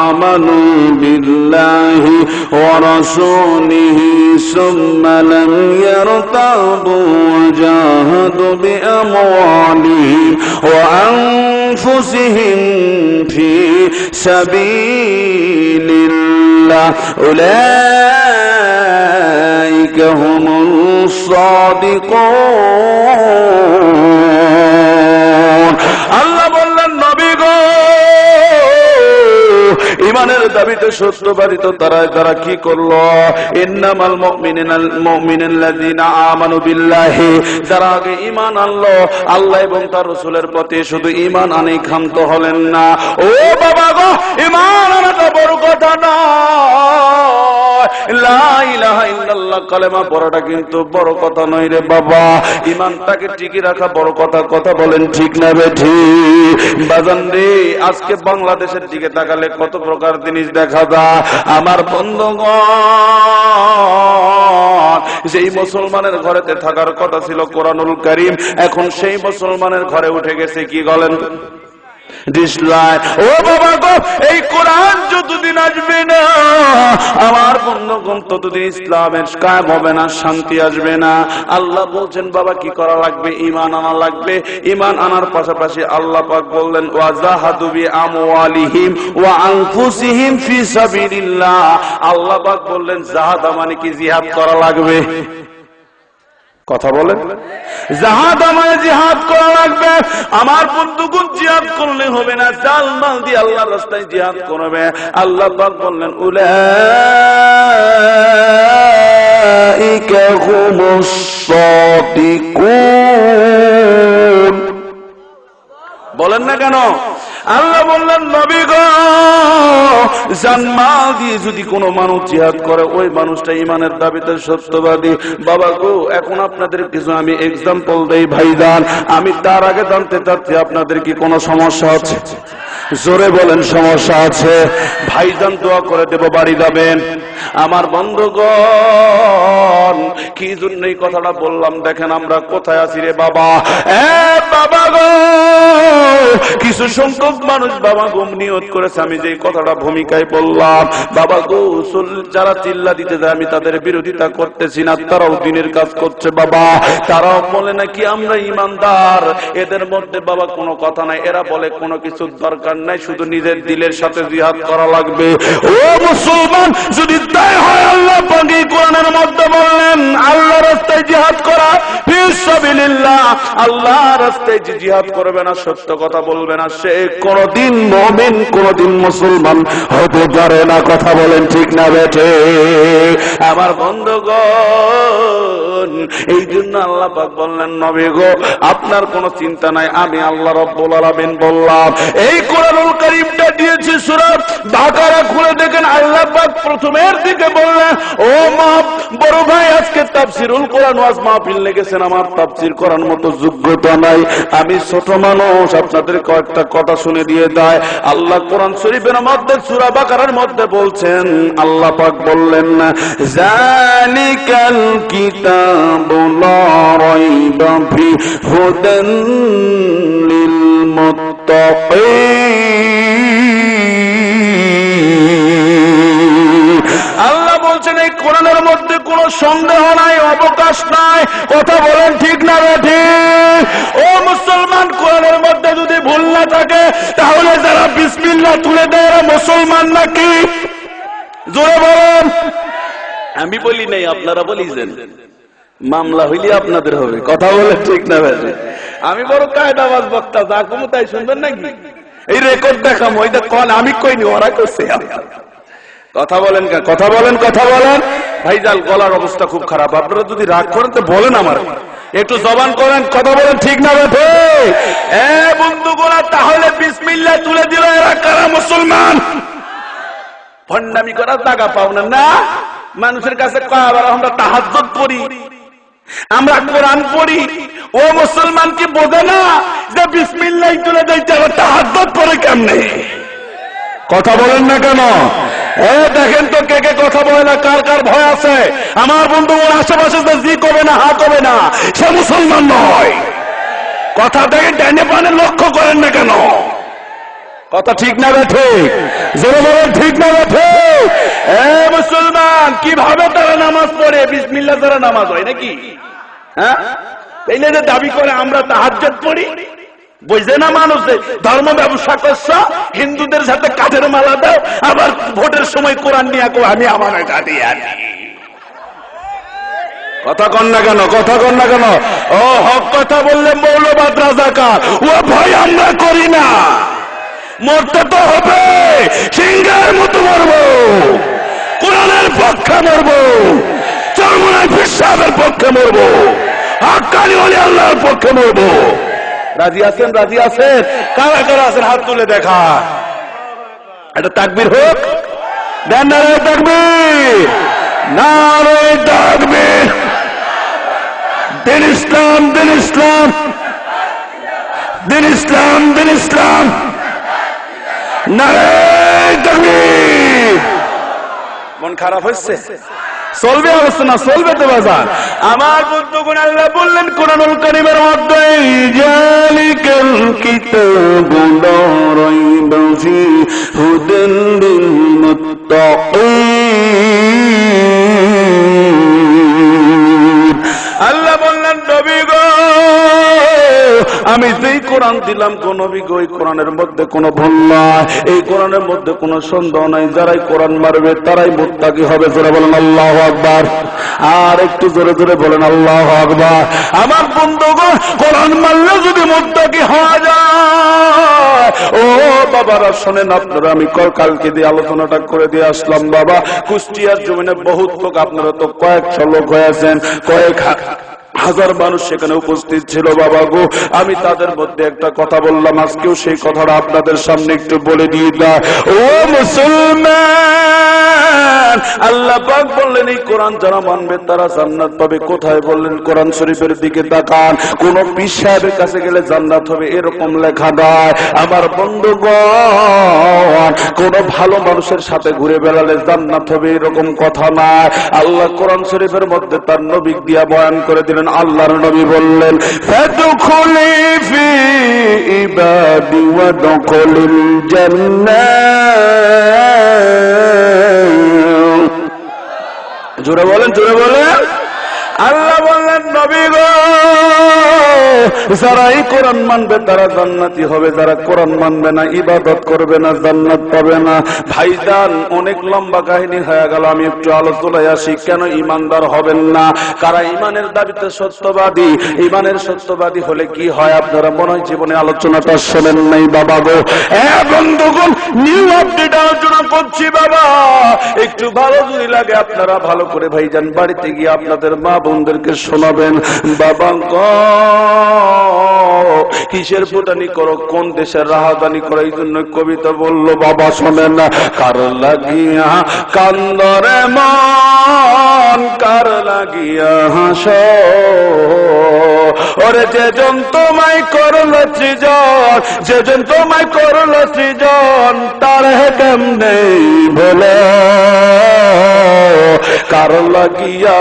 আমানু বিল্লাহি ওয়া রাসূলিহি সুম্মা লাম ইয়ারতাবু ওয়া জাহাদু বিআমওয়ালিহিম ওয়া আনফুসিহিম ফি সাবিলিল্লাহ উলাইকা হুমুস সাদিকুন। আল্লাহ বললেন, নবী গো, ঈমানের দাবিতে সত্যবাদী তো তারাই, তারা কি করলো? ইন্নামাল মুমিনুল্লাযীনা আমানু বিল্লাহি, যারা আগে ঈমান আনলো আল্লাহ এবং তার রাসূলের প্রতি, শুধু ঈমান আনেই ক্ষান্ত হলেন না। ও বাবা গো, ঈমান আনাটা বড় কথা না, লা ইলাহা ইল্লাল্লাহ কালেমা পড়াটা কিন্তু বড় কথা নয় রে বাবা। ঈমানটাকে টিকে রাখা বড় কথা। কথা বলেন ঠিক না বেঠিক? বাজান রে, আজকে বাংলাদেশের দিকে তাকালে কত প্রকার জিনিস দেখা যায়। আমার বন্ধুগণ, সেই মুসলমানের ঘরেতে থাকার কথা ছিল কোরআনুল কারীম, এখন সেই মুসলমানের ঘরে উঠে গেছে কি বলেন? ডিসলাইন। ও বাবা গো, এই কোরআন যতদিন আসবে না, আমার বন্ধুগণ, ততদিন ইসলামের কায়েম হবে না, শান্তি আসবে না। আল্লাহ বলছেন, বাবা কি করা লাগবে? ঈমান আনা লাগবে। ঈমান আনার পাশাপাশি আল্লাহ পাক বললেন, ওয়া জাহাদু বিআমওয়ালিহিম ওয়া আনফুসিহিম ফি সাবিলিল্লাহ। আল্লাহ পাক বললেন, জাহাদ মানে কি? জিহাদ করা লাগবে। কথা বলেন, জাহাদ মানে জিহাদ করা লাগবে। আমার বন্ধুগণ, জিহাদ করলে হবে না, জাল মাল দিয়ে আল্লাহর রাস্তায় জিহাদ করবে। আল্লাহ পাক বললেন, উলাইকা হুমুস সাদিকুন। বলেন না কেন? আল্লাহ বললেন, নবী গো, জানমাল দিয়ে যদি কোনো মানুষ জিহাদ করে, ওই মানুষটা ঈমানের দাবিতে সত্যবাদী। বাবা গো, এখন আপনাদের কিছু আমি এক্সাম্পল দেই ভাইজান। আমি তার আগে জানতে চাচ্ছি, আপনাদের কি কোনো সমস্যা আছে? জোরে বলেন, সমস্যা আছে? ভাইজান দোয়া করে দেব, বাড়ি যাবেন। আমার বন্ধুগণ, কি জন্য এই কথাটা বললাম দেখেন, আমরা কোথায় আছি রে বাবা? বাবা গো, কিছু সংখ্যক মানুষ বাবা গো নিয়ত করেছে, আমি যে কথাটা ভূমিকায় বললাম, বাবা গো, যারা চিল্লা দিতে যায় আমি তাদের বিরোধিতা করতেছি না, তারাও দিনের কাজ করছে বাবা। তারাও বলে নাকি আমরা ঈমানদার, এদের মধ্যে বাবা কোনো কথা নাই। এরা বলে কোনো কিছুর দরকার নাই, শুধু নিজের দিলের সাথে জিহাদ করা লাগবে। ও মুসলমান, যদি তাই হয়, আল্লাহ পাক এই কোরআনের মধ্যে বললেন, আল্লাহর রাস্তায় জিহাদ করা ফি সাবিলিল্লাহ। আল্লাহর রাস্তায় যে জিহাদ করবে না, সত্য কথা বলবে না, সে কোনদিন মুমিন, কোনদিন মুসলমান হতে পারে না। কথা বলেন ঠিক না বেঠে? আমার বন্ধুগণ, এই জন্য আল্লাহ পাক বললেন নবী গো আপনার কোনো চিন্তা নাই, আমি আল্লাহ রাব্বুল আলামিন বললাম। এই কোরআনুল কারীমটা দিয়েছি সূরা বাকারা, খুলে দেখেন আল্লাহ পাক প্রথমের দিকে বললেন, ও মা বড় ভাই আজকে তাফসীরুল কোরআন ওয়াজ মাহফিল লেগেছেন, আমার তাফসীর করার মতো যোগ্যতা নাই, আমি ছোট মানুষ, আপনাদের কয়েকটা কথা শুনে দিয়ে দেয়। আল্লাহ কোরআন শরীফের মধ্যে সূরা বাকারার মধ্যে বলছেন, আল্লাহ পাক বললেন জালিকাল কিতাবু লা রাইবা ফি হুদান লিল মুত্তাকিন। আল্লাহ বলছেন এই কোরআনের মধ্যে কোনো সন্দেহ নাই, অবকাশ নাই। কথা বলেন ঠিক না ঠিক? ও মুসলমান, কোরআনের মধ্যে যদি ভুল না থাকে তাহলে যারা বিসমিল্লাহ তুলে দেয় এরা মুসলমান নাকি? জোরে বলেন। আমি বলি নাই, আপনারা বলিছেন। মামলা হইলে আপনাদের হবে। কথা বলে ঠিক না ভাই? আমি বড় কায়দাবাজ বক্তা, যা কমু তাই শুনবেন নাকি? এই রেকর্ড দেখাম, ওইটা কল আমি কইনি, ওরা করছে। কথা বলেন, কথা বলেন, কথা বলেন। ভাইজাল গলার অবস্থা খুব খারাপ, আপনারা যদি রাগ করেন তো বলেন, আমার একটু জবান করেন। কথা বলেন ঠিক না বেঠে? বন্ধুগোলা, তাহলে বিসমিল্লাহ তুলে দিল, এরা কারা মুসলমান? ভণ্ডামি করার জায়গা পাও না না? মানুষের কাছে কয়বার আমরা তাহাজ্জুদ পড়ি, আমরা কোরআন পড়ি, ও মুসলমান কি বোঝে না যে বিসমিল্লাহ তুলে দিতে হবে, তাহাজ্জুদ পড়ে কেমনে? কথা বলেন না কেন? দেখেন তো কে কে কথা বলে না, কার কার ভয় আছে? আমার বন্ধু ওর আশেপাশে যে জি কবে না, হা কবে না, সে মুসলমান নয়। কথা দেখে ডাইনে পানে লক্ষ্য করেন না কেন? কথা ঠিক না বেঠে? জোরে বলেন ঠিক না বেঠে? মুসলমান কিভাবে তারা নামাজ পড়ে? বিসমিল্লাহ দ্বারা নামাজ হয় নাকি? হ্যাঁ, এই যে দাবি করে আমরা তাহাজ্জুদ পড়ি, বুঝে না মানুষ ধর্ম ব্যবসা করছো, হিন্দুদের সাথে কাঠের মালা দাও, আবার ভোটের সময় কোরআন নিয়ে আমি আমার দিয়ে আনি। কথা কন না কেন? কথা কন না কেন? ও হক কথা বললে মৌলবাদ রাজাকার, ও ভয় আমরা করি না। মরতে তো হবে, সিংহের মতো মরবো, কোরআনের পক্ষে মরবো, চরমনাই পীর সাহেবের পক্ষে মরবো, হাক্কানি ওলি আল্লাহর পক্ষে মরবো। রাজি আছেন? রাজি আছেন? কারা কারা আছেন হাত তুলে দেখা। এটা তাকবীর হোক, দেন নারে তাকবীর, নারে তাকবীর। দিন ইসলাম, দিন ইসলাম, দিন ইসলাম, দিন ইসলাম, নারে তাকবীর। মন খারাপ হচ্ছে? চলবে অবস্থা না? চলবে তো বাজার। আমার বন্ধুগণ, আল্লাহ বললেন কোরআনুল কারীমের মধ্যে জালিকাল কিতাবু লা রাইবা ফিহি হুদান লিল মুত্তাকিন। আল্লাহ বললেন নবী গো, আমি যেই কোরআন দিলাম কোন নবী গো, এই কোরআনের মধ্যে কোনো ভুল নাই, এই কোরআনের মধ্যে কোনো সন্দেহ নাই। যারাই কোরআন মারবে তারাই মুত্তাকি হবে। জোরে বলেন আল্লাহু আকবার। আর একটু জোরে জোরে বলেন আল্লাহু আকবার। আমার বন্ধুগণ, কোরআন মারলে যদি মুত্তাকি হওয়া যায়, ও বাবারা শোনেন, আপনারা আমি কালকে দিয়ে আলোচনাটা করে দিয়ে আসলাম। বাবা, কুষ্টিয়ার জমিনে বহুত লোক, আপনারা তো কয়েকশো লোক হয়েছেন, কয়েক হাজার মানুষ সেখানে উপস্থিত ছিল। বাবা গো, আমি তাদের মধ্যে একটা কথা বললাম, আজকেও সেই কথাটা আপনাদের সামনে একটু বলে দিয়ে দাও। ও মুসলমান, আল্লাহ পাক বললেন এই কোরআন যারা মানবে তারা জান্নাত পাবে। কোথায় বললেন? কোরআন শরীফের দিকে তাকান। কোন পীর সাহেবের কাছে গেলে জান্নাত হবে এরকম লেখা নাই। আমার বন্ধুগণ, কোন ভালো মানুষের সাথে ঘুরে বেড়ালে জান্নাত হবে এরকম কথা নাই। আল্লাহ কোরআন শরীফের মধ্যে তার নবী দিয়া বয়ান করে দিলেন। আল্লাহর নবী বললেন, ফাদখুলি ফি ইবাদি ওয়াদখুলিল জান্নাহ। জোরে বলেন, জোরে বলেন। আল্লাহ বললেন নবী গো, যারা এই কোরআন মানবে তারা জান্নাতি হবে, যারা কোরআন মানবে না, ইবাদত করবে না, জান্নাত পাবে না। ভাইজান অনেক লম্বা কাহিনী হয়ে গেল, আমি একটু আলোচনায় আসি। কেন ইমানদার হবেন না? কারা ইমানের দাবিতে সত্যবাদী? ইমানের সত্যবাদী হলে কি হয় আপনারা মনে হয় জীবনে আলোচনাটা শোনেন নাই বাবা গো। বন্ধুগণ, নিউ আপডেট আলোচনা করছি বাবা, একটু ভালো যদি লাগে আপনারা ভালো করে ভাইজান বাড়িতে গিয়ে আপনাদের মা বোনদেরকে শোনাবেন। বাবা গো, কিসের ফুটানি করো, কোন দেশের রাহাদানি করো, এই জন্য কবিতা বললো বাবা শোনেন। কার লাগিয়া কান্দরে মন, কার লাগিয়া হাস, ওরে যেজন তোমায় করল সৃজন, যেজন তোমায় করল সৃজন, তার কেমনে বলে। কার লাগিয়া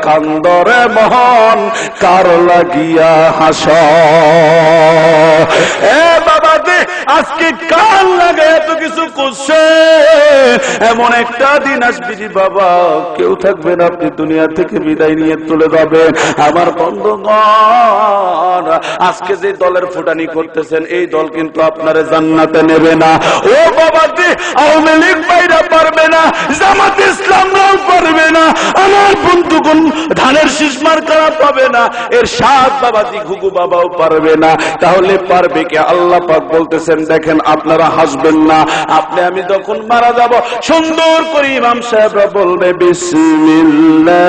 কান্দরে মন, কার লাগিয়া হাস। বাবা দে, আজকে কার লাগে এত কিছু করছে? এমন একটা দিন আসবে যে বাবা কেউ থাকবে না, আপনি দুনিয়া থেকে বিদায় নিয়ে চলে যাবেন। আমার বন্ধুগণ, আজকে যে দলের ফুটানি করতেছেন এই দল কিন্তু আপনারে জান্নাতে নেবে না। ও বাবা দে, আওয়ামী লীগ বাইরা পারবে না, জামাত ইসলামরাও পারবে না, আমার বন্ধুগণ ধানের শীষ মার্কারা পাবে না, এর সাত বাবাজি ঘুঘু বাবাও পারবে না। তাহলে পারবে কে? আল্লাহ পাক বলতেছেন দেখেন, আপনারা হাসবেন না। আপনি আমি যখন মারা যাব সুন্দর করে ইমাম সাহেবরা বলবে বিসমিল্লাহি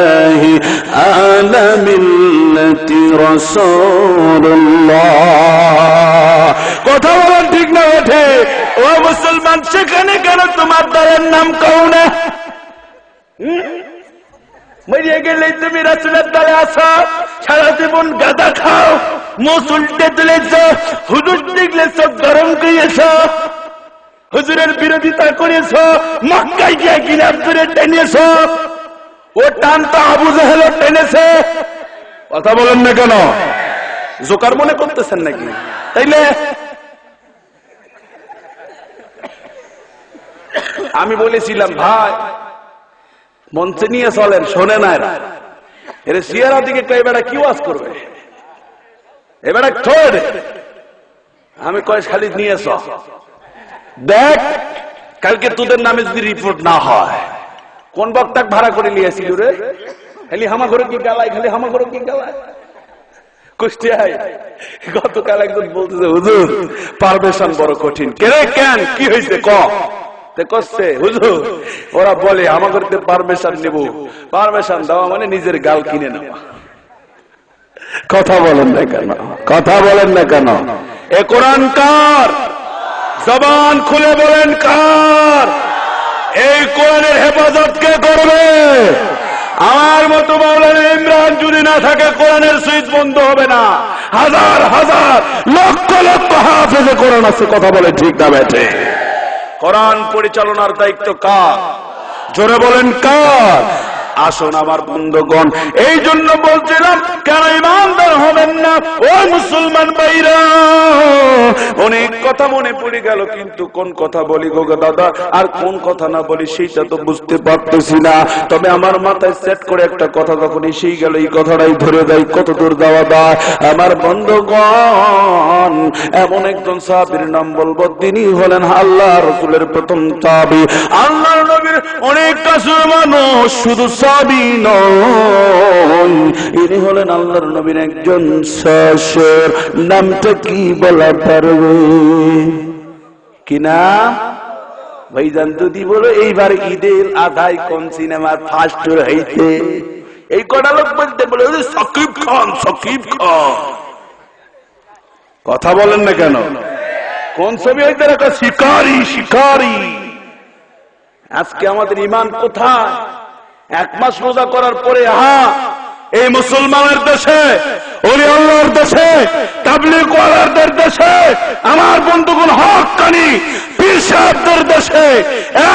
আলা মিল্লাতি রাসূলুল্লাহ। কথা বলেন ঠিক না ওঠে? ও মুসলমান, সেখানে কেন তোমার দলের নাম কও না? মরিয়ে গেলেই তুমি রাসূলের দলে আসো, সারা জীবন গাঁদা খাও, মুখ উল্টে তুলেছ, হুজুর দেখলে চোখ গরম করিয়েছ, হুজুরের বিরোধিতা করেছ, মক্কায় গিয়ে গিলাপ করে টেনেছ, ও টান তো আবু জাহেল টেনেছে। কথা বলেন না কেন? জোকার মনে করতেছেন নাকি? তাইলে আমি বলেছিলাম ভাই মঞ্চে নিয়ে চলেন, শোনে না এরা, এর সিয়ারা দিকে এবারে কি ওয়াজ করবে, এবারে ঠোঁট আমি কয় খালি নিয়েছ দেখ, কালকে তোদের নামে যদি রিপোর্ট না হয়, কোন বক্তাক ভাড়া করে নিয়েছিল রে? খালি হামা ঘরে কি গালায়, খালি হামা ঘরে কি গালায়। কুষ্টিয়ায় গতকাল একজন বলতেছে হুজুর পারমিশন বড় কঠিন। কেরে কেন কি হয়েছে ক? করছে হুজুর ওরা বলে আমাদের পারমিশন নেব, পারমিশন দেওয়া মানে নিজের গাল কিনে নেওয়া। কথা বলেন না কেন? কথা বলেন না কেন? এ কোরআন কার? জবান খুলে বলেন কার? এই কোরআনের হেফাজত কে করবে? আমার মতো মাওলানা ইমরান যদি না থাকে কোরআনের সুইচ বন্ধ হবে না। হাজার হাজার লক্ষ লক্ষ হাফেজে কোরআন আছে। কথা বলে ঠিক না বেঠে? কোরআন পরিচালনার দায়িত্ব কার? জোরে বলেন কার? আসুন আমার বন্ধুগণ, এই জন্য বলছিলাম কেন ইমানদার হবেন না ও মুসলমান ভাইরা? অনেক কথা মনে পড়ে গেল, কিন্তু কোন কথা বলি গো দাদা আর কোন কথা না বলি সেইটা তো বুঝতে পারতেছি না। তবে আমার মাথায় সেট করে একটা কথা যখন এসেই গেল, এই কথাটাই ধরে দেয়, কত দূর দেওয়া দেয়। আমার বন্ধুগণ, এমন একজন সাহাবীর নাম বলবো, তিনি হলেন আল্লাহ রাসূলের প্রথম সাহাবী। আল্লাহর নবীর অনেক কাছের মানুষ, শুধু সাহাবী নয়, ইনি হলেন আল্লাহর নবীর একজন শ্বশুর। নামটা কি বলা পারবে কি না ভাইজান? যদি বলো এইবার ঈদের আধায় কোন সিনেমার ফার্স্ট হইতে, এই কটা লোক বলতে বলে সাকিব খান, সাকিব খান। কথা বলেন না কেন? কোন ছবি হইতে রাখা? শিকারি, শিকারি। আজকে আমাদের ইমান কোথায়? এক মাস রোজা করার পরে এই মুসলমানের দেশে, ওলি আল্লাহর দেশে, তাবলীগ ওয়ালাদের দেশে, আমার বন্ধুগণ হক্কানি পীর সাহেবদের দেশে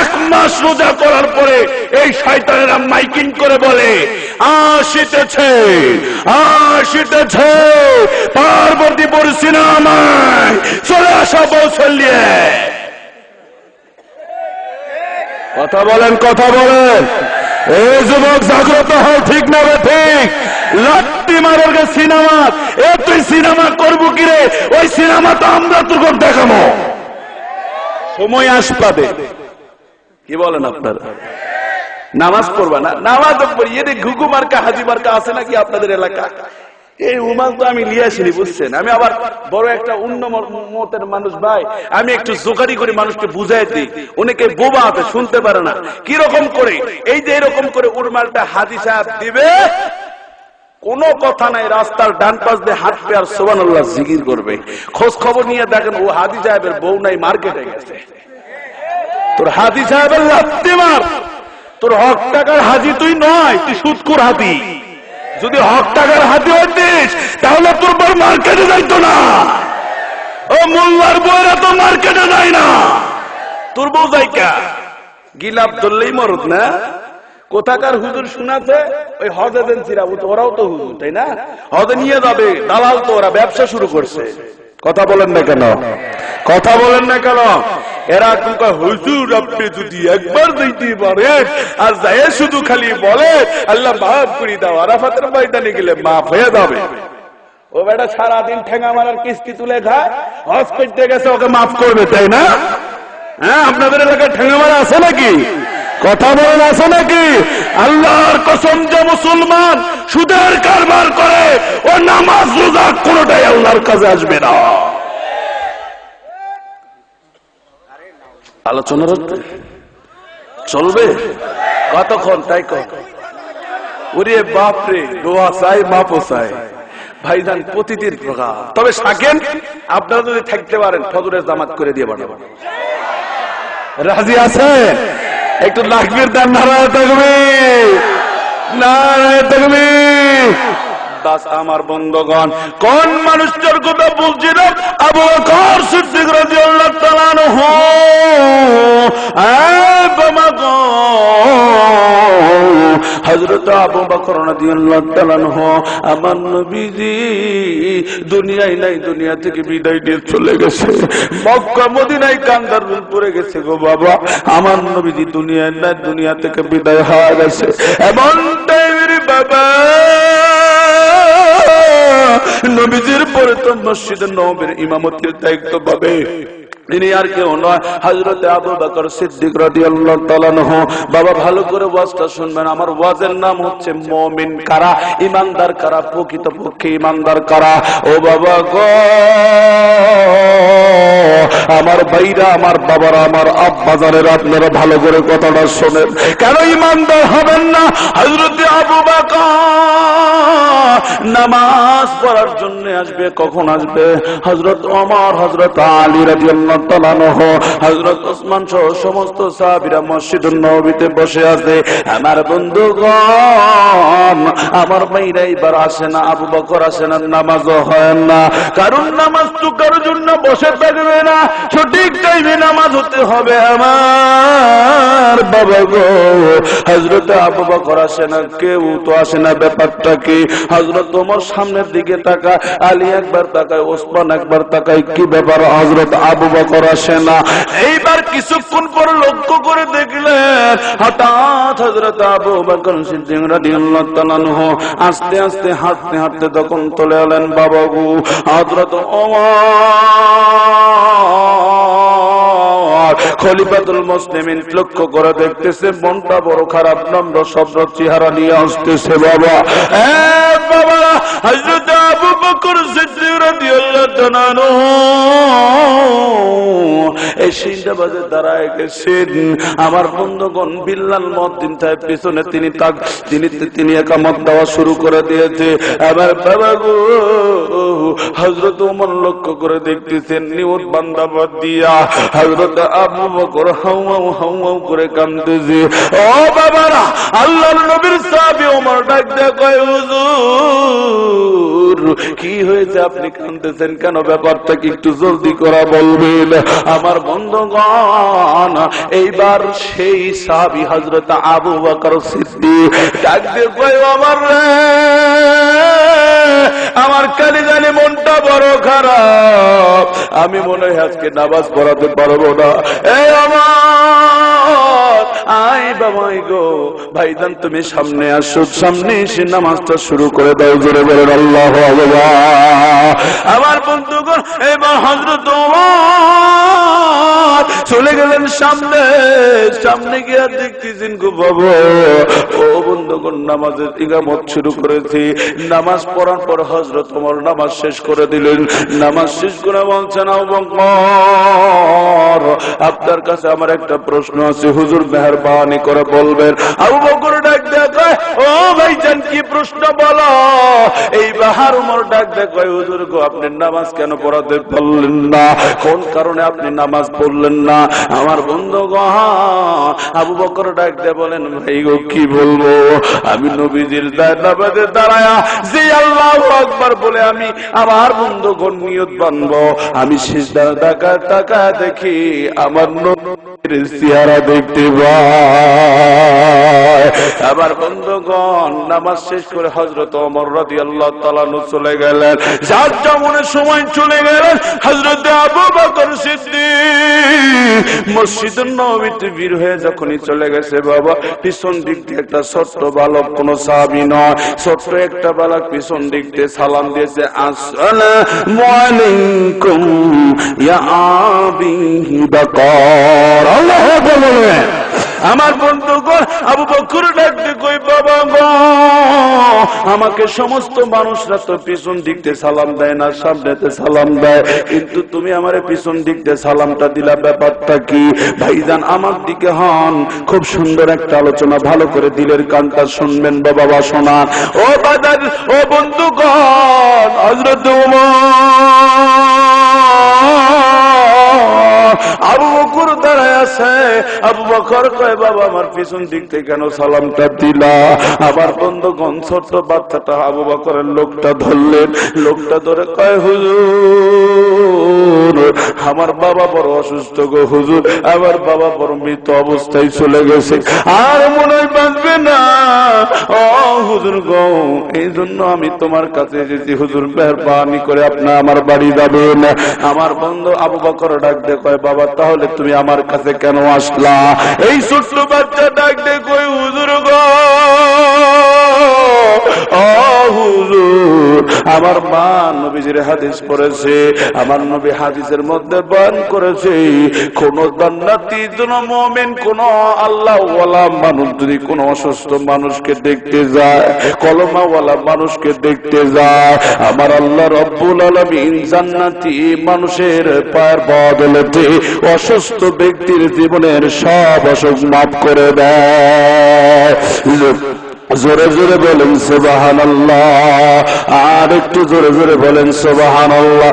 এক মাস রোজা করার পরে এই শয়তানেরা মাইকিং করে বলে আসিতেছে, আসিতেছে পার্বতীপুর সিনেমায় চলে আসা বৌসল্যে। কথা বলেন, কথা বলেন। এই যুবক জাগ্রত হও, ঠিক না বে ঠিক? লাত্তি মারার সিনেমা, এ তুই সিনেমা করবো কিরে? ওই সিনেমা তো আমরা তোকে দেখাবো, সময় আসপাবে। কি বলেন আপনারা? নামাজ পড়বা না? নামাজ পড়ি। এদের ঘুঘু মার্কা হাজি মার্কা আছে নাকি আপনাদের এলাকা? এই উমাল তো আমি লিয়ে আসিনি, বুঝছেন? আমি আবার বড় একটা উন্নমতের মানুষ ভাই, আমি একটু জোগাড়ি করে মানুষকে বুঝাই দিই। অনেকে বোবা আছে, শুনতে পারে না। কি রকম করে? এই যে এরকম করে উড়মালটা হাজি সাহেব দিবে, কোনো কথা নাই, রাস্তার ডান পাশ দিয়ে হাঁটবে আর সুবহানাল্লাহ জিকির করবে। খোঁজ খবর নিয়ে দেখেন ও হাজি সাহেবের বউ নাই, মার্কেটে গেছে। তোর হাজি সাহেবের লাত্তি মার। তোর হক টাকার হাজি তুই নয়, তুই সুদখোর হাজি। যদি হক টাকার হাজি হইতিস তাহলে তোর বউ মার্কেটে যাইতো না। ও মোল্লার বউরা তো মার্কেটে যায় না, তোর বউ যাইকা গিলাপ ধরলেই মরদ না। কোথাকার হুজুর শোনাতে ওই হজ এজেন্সিরা, ওরাও তো হুজুর, তাই না? হজে নিয়ে যাবে দালাল, তো ওরা ব্যবসা শুরু করছে। কথা বলেন না কেন? কথা বলেন না কেন? এরা হুজুর আপনি যদি একবার দিতে পারেন আর যায় শুধু খালি বলে আল্লাহ মাফ করে দাও, আরাফাতের ময়দানে গেলে মাফ হয়ে যাবে। ও বেটা সারাদিন ঠেঙা মারার কিস্তি তুলে খায়, হজ করতে গেছে ওকে মাফ করবে, তাই না? হ্যাঁ, আপনাদের এলাকায় ঠেঙা মারা আছে নাকি? কথা বলেন, আছে নাকি? আল্লাহর কসম, যে মুসলমান সুদের কারবার করে ও নামাজ রোজা কোনটাই আল্লাহর কাছে আসবে না। আলোচনা চলবে কতক্ষণ? তাই কর। ওরে বাপরে, দোয়া চাই, মাপও চাই ভাইজান, প্রতিদিন প্রকার। তবে থাকেন, আপনারা যদি থাকতে পারেন ফজরের জামাত করে দিয়ে বানাবো। রাজি আছেন? একটু লাখবির দান নারায় তাকবীর, নারায় তাকবীর। দাস আমার বন্ধুগণ, কোন মানুষটার কথা বলছিলাম? আবু বকর সিদ্দিক রাদিয়াল্লাহু তাআলা আনহু। হযরত আবু বকর রাদিয়াল্লাহু তাআলা আনহু, আমার নবীজি দুনিয়ায় নাই, দুনিয়া থেকে বিদায় নিয়ে চলে গেছে। মক্কা মদিনায় কান্দার রূপ পড়ে গেছে গো বাবা, আমার নবীজি দুনিয়ায় নাই, দুনিয়া থেকে বিদায় হয়ে গেছে। এমন টাইমের বাবা নবীজির পরে তো মসজিদে নববীর ইমামতির দায়িত্ব পাবে তিনি আর কেউ নয়, হযরত আবু বকর সিদ্দিক রাদিয়াল্লাহু তাআলা আনহু। বাবা ভালো করে ওয়াজটা শুনবেন। আমার ওয়াজের নাম হচ্ছে মুমিন কারা, ঈমানদার কারা, প্রকৃতপক্ষে ঈমানদার কারা। ও বাবা গো, আমার ভাইরা, আমার বাবারা, আমার আব্বাজানেরা, আপনারা ভালো করে কথাটা শোনেন। কেন ঈমানদার হবেন না? হযরত আবু বকর নামাজ পড়ার জন্য আসবে। কখন আসবে? হযরত ওমর, হযরত আলী রাদিয়াল্লাহু তাআলা আনহু, হযরত ওসমান সহ সমস্ত সাহাবীরা মসজিদুন নববীতে বসে আছে। আমার বন্ধুগণ, আমার ভাইরা এবার আসে না, আবু বকর আসে না, নামাজও হয় না। কারণ নামাজ তো কারোর জন্য বসে থাকবে না, সঠিক টাইমে নামাজ হতে হবে। আমার বাবা গো, হযরত আবু বকর আসে না, কেউ তো আসে না। ব্যাপারটা কি? হযরত ওমর সামনের দিকে তাকায়, আলী একবার তাকায়, ওসমান একবার তাকায়, কি ব্যাপার? হযরত আবু বকর আসে না। এইবার কিছুক্ষণ পর লক্ষ্য করে দেখলেন হঠাৎ হযরত আবু বকর সিদ্দিক রাদিয়াল্লাহু তাআলা আনহু আস্তে আস্তে হাঁটতে হাঁটতে তখন চলে এলেন বাবা গো। হযরত ওমর খলিফাতুল মুসলিমিন লক্ষ্য করে দেখতেছে, মনটা বড় খারাপ, নম্র সভ্র চেহারা নিয়ে আসতেছে। বাবা বাবা, হযরত আবু বকর সিদ্দিক রাদিয়াল্লাহু তাআলা আনহু এই সিন্দাবাদে দাঁড়ায় গেছেন। আমার বন্ধুগণ, বিল্লাল মুয়াজ্জিন সাহেব পিছনে তিনি ইকামত দেওয়া শুরু করে দিয়েছে। আমার বাবা গো, হযরত ওমর লক্ষ্য করে দেখতেছেন, নিয়ত বান্দাবাদ দিয়া হযরত আবু বকর হাউ হাউ করে কাঁদতেছে। ও বাবারা, আল্লাহর নবীর সাহাবী ওমর ডাক দেয়া কয়, হুজুর কি হয়েছে, আপনি কাঁদতেছেন কেন? ব্যাপারটা কি একটু জলদি করা বলবেন? আমার বন্ধুগণ, এইবার সেই সাহাবী হযরত আবু বকর সিদ্দিক ডাক দিয়ে কয়, ওমর রে, আমার কানে জানি মনটা বড় খারাপ, আমি মনে হয় আজকে নামাজ পড়াতে পারবো না। এই আমার আয় বাবাই গো ভাইজান তুমি সামনে আসো, সামনে এসে নামাজটা শুরু করে দাও, জোরে বলেন আল্লাহু আকবার। আমার বন্ধুগণ এবার হযরত ওমর চলে গেলেন সামনে, সামনে গিয়ে দেখতেছেন গো বাবা, ও বন্ধুগণ নামাজের ইকামত শুরু করেছি। নামাজ পড়ার পর হযরত ওমর নামাজ শেষ করে দিলেন। নামাজ শেষ করে বলছেন, আবু বকর আপনার কাছে আমার একটা প্রশ্ন আছে, হুজুর মেহেরবানি করে বলবেন। আবু বকর ডাক দেখে, ও ভাইজান কি প্রশ্ন বলো। এই বাহার ওমর ডাক দেখে, হুজুর গো আপনি নামাজ কেন পড়াতে পারলেন না, কোন কারণে আপনি নামাজ পড়লেন না। আমার বন্ধুগণ আবু বকর ডাক দিয়ে বলেন, ভাই গো কি বলবো, আমি নবীজির নামাজে দাঁড়ায়া যে আল্লাহু আকবার বলে আমি আমার বন্ধুগণ নিয়ত বানবো, আমি সিজদার টাকা দেখি আমার নবীর চেহারা দেখতে পাই। আমার বন্ধুগণ নামাজ শেষ করে হযরত ওমর রাদিয়াল্লাহু তাআলা আনহু চলে গেলেন, যার যেমনের সময় চলে গেলেন। হযরত আবু বকর সিদ্দিক মসজিদুন নববীতে বের হয়ে যখনই চলে গেছে বাবা, পিছন দিক দিয়ে একটা ছোট্ট বালক, কোন সাহাবী নয়, ছোট্ট একটা বালক পিছন দিক দিয়ে সালাম দিয়েছে, আসসালামু আলাইকুম ইয়া আবি বকর। আল্লাহু আকবার বলেন। আমার বন্ধুগণ আবু বকর ডাক দিয়ে কই, বাবা গো আমাকে সমস্ত মানুষরা তো পিছন দিক দিয়ে সালাম দেয় না, সামনেতে সালাম দেয়, কিন্তু তুমি আমারে পিছন দিক দিয়ে সালামটা দিলা, ব্যাপারটা কি? ভাইজান আমার দিকে হন, খুব সুন্দর একটা আলোচনা, ভালো করে দিলের কানটা শুনবেন বাবা শোনান। ও বাজার ও বন্ধুগণ, হযরত আবু বকর দাঁড়ায় আছে। আবু বকর কয়, বাবা আমার পিছন দিক থেকে কেন সালামটা দিলা? আমার বন্ধুগণ ছোট্ট বাচ্চাটা আবু বকরের লোকটা ধরলেন, লোকটা ধরে কয়, হুজুর আমার বাবা বড় অসুস্থ গো হুজুর, আমার বাবা বড় মৃত অবস্থায় চলে গেছে, আর মনে হয় বাঁচবে না। ও হুজুর গো এই জন্য আমি তোমার কাছে এসেছি, হুজুর মেহেরবানি করে আপনি আমার বাড়ি যাবেন। আমার বন্ধু আবু বকর ডাক দিয়ে কয়, বাবা তাহলে তুমি আমার কাছে কেন আসলা? এই ছোট্ট বাচ্চা ডাক দিয়ে কই, হুজুর গো ও হুজুর আমার মা নবীজির হাদিস পড়েছে, আমার নবী হাদিসের মধ্যে বয়ান করেছে, কোন জান্নাতি কোন মুমিন কোন আল্লাহওয়ালা মানুষ যদি কোন অসুস্থ মানুষকে দেখতে যায়, কলমাওয়ালা মানুষকে দেখতে যায়, আমার আল্লাহ রব্বুল আলামিন জান্নাতি মানুষের পায়ের বদলেতে অসুস্থ ব্যক্তির জীবনের সব অসুখ মাফ করে দেয়। জোরে জোরে বলেন সুবহানাল্লাহ, আর একটু জোরে জোরে বলেন সুবহানাল্লাহ।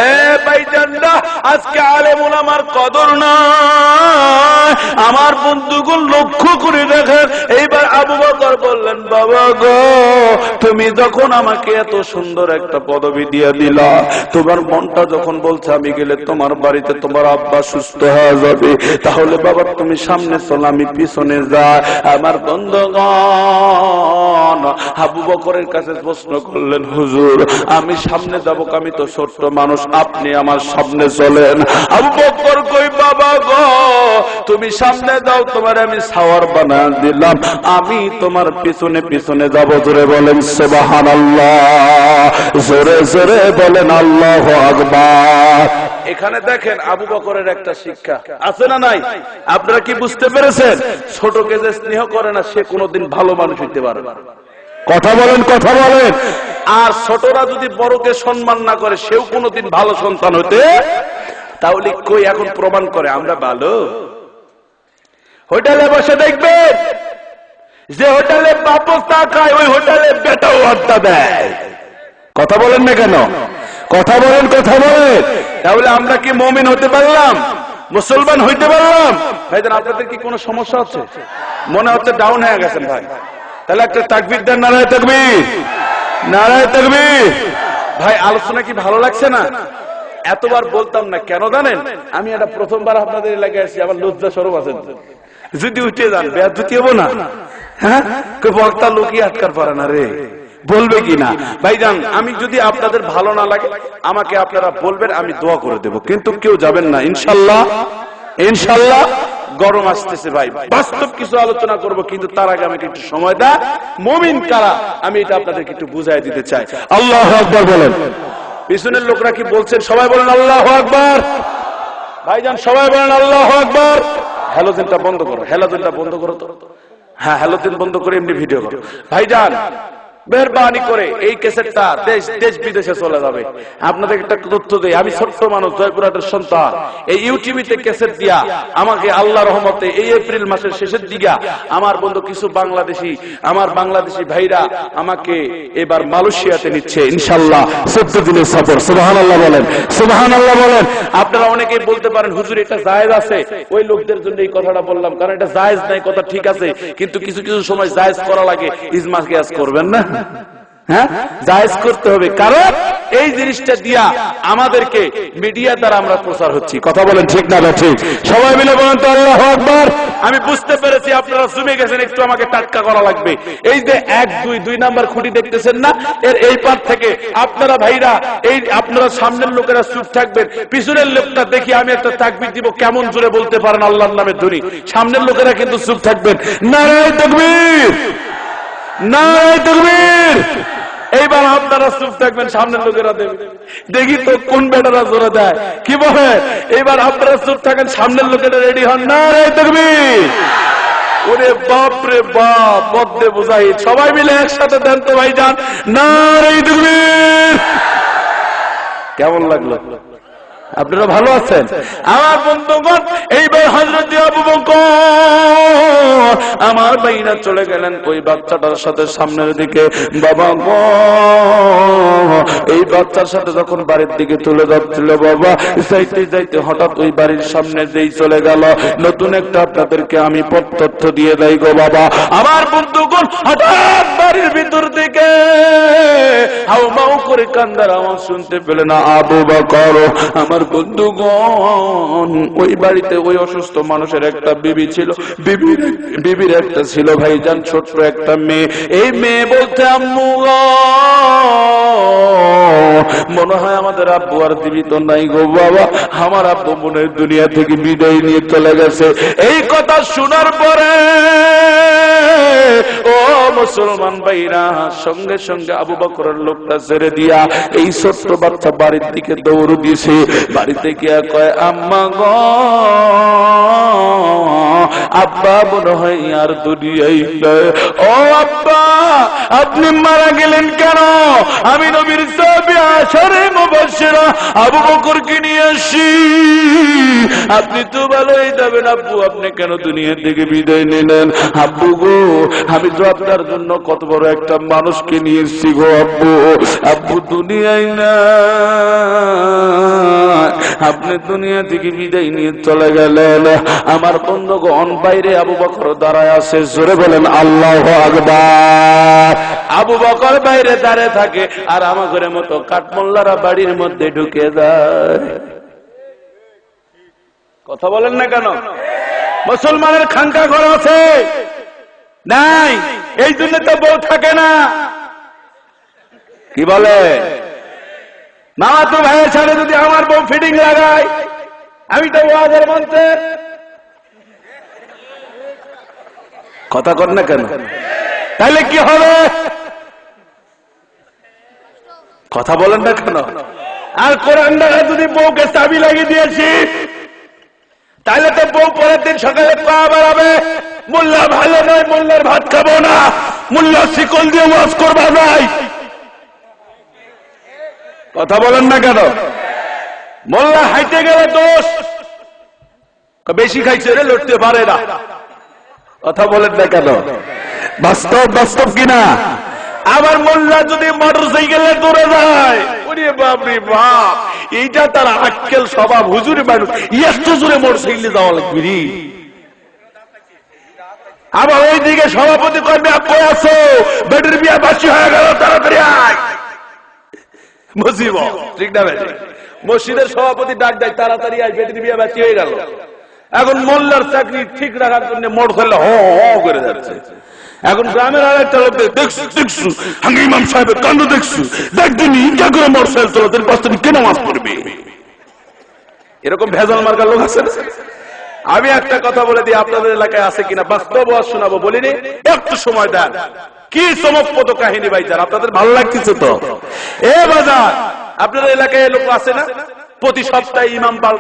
এ ভাইজানরা আজকে আলেম ওলামার কদর নাই। আমার বন্ধুগণ লক্ষ্য করে দেখেন, এইবার আবু বকর বললেন, বাবা গো তুমি যখন আমাকে এত সুন্দর একটা পদবি দিয়ে দিলা, তোমার মনটা যখন বলছে আমি গেলে তোমার বাড়িতে তোমার আব্বা সুস্থ হয়ে যাবে, তাহলে বাবা তুমি সামনে চলো আমি পিছনে যাই। আমার বন্ধুগণ আবু বকরের কাছে প্রশ্ন করলেন, হুজুর আমি সামনে যাব, আমি তো ছোট্ট মানুষ, আপনি আমার সামনে চলেন। আবু বকর কই, বাবা গো তুমি সামনে যাও, তোমার আমি সাওয়ার বানায় দিলাম, আমি তোমার পিছনে পিছনে যাব। জোরে বলেন সুবহানাল্লাহ, জোরে জোরে বলেন আল্লাহু আকবার। এখানে দেখেন আবু বকরের একটা শিক্ষা আছে না নাই? আপনারা কি বুঝতে পেরেছেন? ছোটকে যে স্নেহ করে না সে কোনোদিন ভালো মানুষ হইতে পারে না। কথা বলেন, কথা বলেন। আর ছোটরা যদি বড়কে সম্মান না করে সেও কোনোদিন ভালো সন্তান হতে, তাহলে কই এখন প্রমাণ করে আমরা ভালো? হোটেলে বসে দেখবেন যে হোটেলে বাপ চা খায়, ওই হোটেলে বেটাও আড্ডা দেয়। কথা বলেন না কেন? কথা বলেন, কথা বলেন। তাহলে আমরা কি মুমিন হতে পারলাম? মুসলমান হইতে পারলাম? ভাইজান আপনাদের কি কোনো সমস্যা হচ্ছে? মনে হচ্ছে ডাউন হয়ে গেছেন ভাই। তাহলে একটা তাকবীর দেন, নারায়ে তাকবীর, নারায়ে তাকবীর। ভাই আলোচনা কি ভালো লাগছে না? এতবার বলতাম না কেন জানেন? আমি এটা প্রথমবার আপনাদের এলাকায় আসছি, আমার লজ্জা শরম আছে, যদি উঠে যান বেয়াদবি হবো না? হ্যাঁ বক্তা লোকই আটকার পারে না রে, বলবে কি না? ভাইজান আমি যদি আপনাদের ভালো না লাগে আমাকে আপনারা বলবেন, আমি দোয়া করে দেব, কিন্তু কেউ যাবেন না ইনশাআল্লাহ, ইনশাআল্লাহ। গরম আসতেছে ভাই, বাস্তব কিছু আলোচনা করব, কিন্তু তার আগে আমাকে একটু সময় দেন। মুমিন কারা আমি এটা আপনাদেরকে একটু বুঝাই দিতে চাই। আল্লাহু আকবার বলেন। পিছনের লোকরা কি বলছেন? সবাই বলেন আল্লাহু আকবার। ভাইজান সবাই বলেন আল্লাহু আকবার। হ্যালোজেনটা বন্ধ করো, হ্যালোজেনটা বন্ধ করো তো। হ্যাঁ, হ্যালোজেন বন্ধ করে এমনি ভিডিও করো। ভাইজান মেহরবানি করে এই ক্যাসেটটা দেশ বিদেশে চলে যাবে। আপনাদের একটা তথ্য দেই, আমি ছোট্ট মানুষ, জয়পুরহাটের সন্তান। এই ইউটিউবিতে ক্যাসেট দিয়া আমাকে আল্লাহ রহমতে এই এপ্রিল মাসের শেষের দিকে আমার বন্ধু কিছু আমার বাংলাদেশি ভাইরা আমাকে এবার মালয়েশিয়াতে নিচ্ছে ইনশাআল্লাহ। 14 দিনের সফর। সুবহানাল্লাহ বলেন, সুবহানাল্লাহ বলেন। আপনারা অনেকেই বলতে পারেন হুজুর এটা জায়েজ আছে, ওই লোকদের জন্য এই কথাটা বললাম, কারণ এটা জায়েজ নাই কথা ঠিক আছে, কিন্তু কিছু কিছু সময় জায়েজ করা লাগে। ইজমা কিয়াস করবেন না, হ্যাঁ জায়েজ করতে হবে, কারণ এই জিনিসটা দিয়া আমাদেরকে মিডিয়া দ্বারা আমরা প্রচার হচ্ছি। কথা বলেন ঠিক না ঠিক? সবাই মিলে বলেন তো আল্লাহু আকবার। আমি বুঝতে পেরেছি আপনারা জমে গেছেন, একটু আমাকে টাটকা করা লাগবে। এই যে 1 2 নাম্বার খুঁটি দেখতেছেন না, এর এই পার থেকে আপনারা ভাইরা আপনারা সামনের লোকেরা চুপ থাকবেন, পিছনের লোকটা দেখি আমি একটা তাকবীর দিব, কেমন জোরে বলতে পারেন আল্লাহর নামে ধরি। সামনের লোকেরা কিন্তু চুপ থাকবেন। নারায়ে তাকবীর, নারায়ে তাকবীর। এইবার আপনারা চুপ থাকবেন, সামনের লোকেরা দেখি তো কোন বেটারা জোরে দেয়, কি বলে। এইবার আপনারা চুপ থাকেন, সামনের লোকেরা রেডি হন। নারায়ে তাকবীর। ওরে বাপ রে বাপ, বদ্দে মুজাহিদ। সবাই মিলে একসাথে দেন তো ভাইজান, নারায়ে তাকবীর। কেমন লাগলো? আপনারা ভালো আছেন আমার বন্ধুগণ? এইবার হযরত আবু বকর আমার ভাইরা চলে গেলেন ওই বাচ্চাটার সাথে সামনের দিকে। বাবা গো, এই বাচ্চার সাথে যখন বাড়ির দিকে তুলে যাচ্ছিল, বাবা যাইতে যাইতে হঠাৎ ওই বাড়ির সামনে যেই চলে গেল, নতুন একটা আপনাদেরকে আমি তথ্য দিয়ে দেই গো বাবা আমার বন্ধুগণ। হঠাৎ বাড়ির ভিতর থেকে হাউ মাউ করে কান্দার আওয়াজ শুনতে পেলেন আবু বকর। আমার বন্ধুগণ, ওই বাড়িতে ওই অসুস্থ মানুষের একটা বিবি ছিল, বিবির একটা ছিল ভাইজান ছোট্ট একটা মেয়ে। এই মেয়ে বলতে আম্মু মনে হয় আমাদের আব্বু আর জীবিত নাই গো বাবা, আমার আব্বু মনে হয় দুনিয়া থেকে বিদায় নিয়ে চলে গেছে। এই কথা শোনার পরে ও মুসলমান ভাইরা সঙ্গে সঙ্গে আবু বকরের লোকটা ছেড়ে দিয়া এই ছোট্ট বাচ্চা বাড়ির দিকে দৌড় দিয়েছে। বাড়িতে গিয়া কয় আম্মা গো, আব্বা মনে হয় আর দুনিয়ায় নাই। ও আব্বা, আপনি মারা গেলেন কেন? আমি নবীর সাহাবী আশারে মুবাশশিরা আবু বকরকে নিয়ে আসি, আপনি তো ভালোই যাবেন। আব্বু আপনি কেন দুনিয়া থেকে বিদায় নিলেন? আব্বু গো, আমি তো আপনার জন্য কত বড় একটা মানুষকে নিয়ে এসেছি গো আব্বু। আব্বু দুনিয়ায় না, আপনি দুনিয়া থেকে বিদায় নিয়ে চলে গেলেন। আমার বন্ধুগণ বাইরে আবু বকর দাঁড়ায় আছে, জোরে বলেন আল্লাহু আকবার। আবু বকর বাইরে দাঁড়িয়ে থাকে, আর আমার ঘরের মতো কাঠমোল্লারা বাড়ির মধ্যে ঢুকে যায়। কথা বলেন না কেন? মুসলমানের খানকা ঘর আছে নাই, এই জন্য তো বউ থাকে না। কি বলে মামা তো ভাইয়ের সাথে যদি আমার বউ ফিটিং লাগায়, আমি তো ওয়াজের মঞ্চে কথা কর না কেন? তাহলে কি হবে? কথা বলেন না কেন? আর কোরআন দ্বারা যদি বউকে চাবি লাগিয়ে দিয়েছি, তাহলে তো বউ পরের দিন সকালে পা বাড়াবে, মোল্লা ভালো নয়, মোল্লার ভাত খাবো না, মোল্লা শিকল দিয়ে ওয়াজ করবা নাই। কথা বলেন না কেন? মোল্লা হাইতে গেলে দোষ, বেশি খাইছে রে, লড়তে পারে না। কথা বলেন না কেন? বাস্তব বাস্তব কিনা? আবার মোল্লা যদি মোটর সাইকেলে দৌড়ে যায়, ওরে বাপ রে বাপ, এইটা তার আক্কেল স্বভাব। হুজুরে মানুষ এত জোরে মোটর সাইকেলে যাওয়া লাগবে রে। আবার ওইদিকে সভাপতি কর্মী কই আছো, বেটির বিয়া বাসি হয়ে গেল, তাড়াতাড়ি আয়। মুসিবত, ঠিক না ভাই? মসজিদের সভাপতি ডাক দেয়, তাড়াতাড়ি আয়, বেটির বিয়া বাসি হয়ে গেল। এখন মোল্লার চাকরি ঠিক রাখার জন্য মোটর সাইকেল হ করে যাচ্ছে। এখন গ্রামের আর একটা লোক দেখছু দেখছু আমি ইমাম সাহেবের কাণ্ড দেখছু, দেখদিনি ইটা করে মোটর সাইকেল চলাতে পাঁচটা কেন মাছ পড়বে। এরকম ভেজাল মার্কার লোক আছে। আমি একটা কথা বলে দিই, আপনাদের এলাকায় আছে কিনা বাস্তব ওয়াজ শোনাবো বলিনি, একটু সময় দেন। কি চমকপ্রদ কাহিনী ভাইজান, আপনাদের ভালো লাগতেছে তো? এ বাজার, আপনাদের এলাকায় লোক আছে না প্রতি সপ্তাহে ইমাম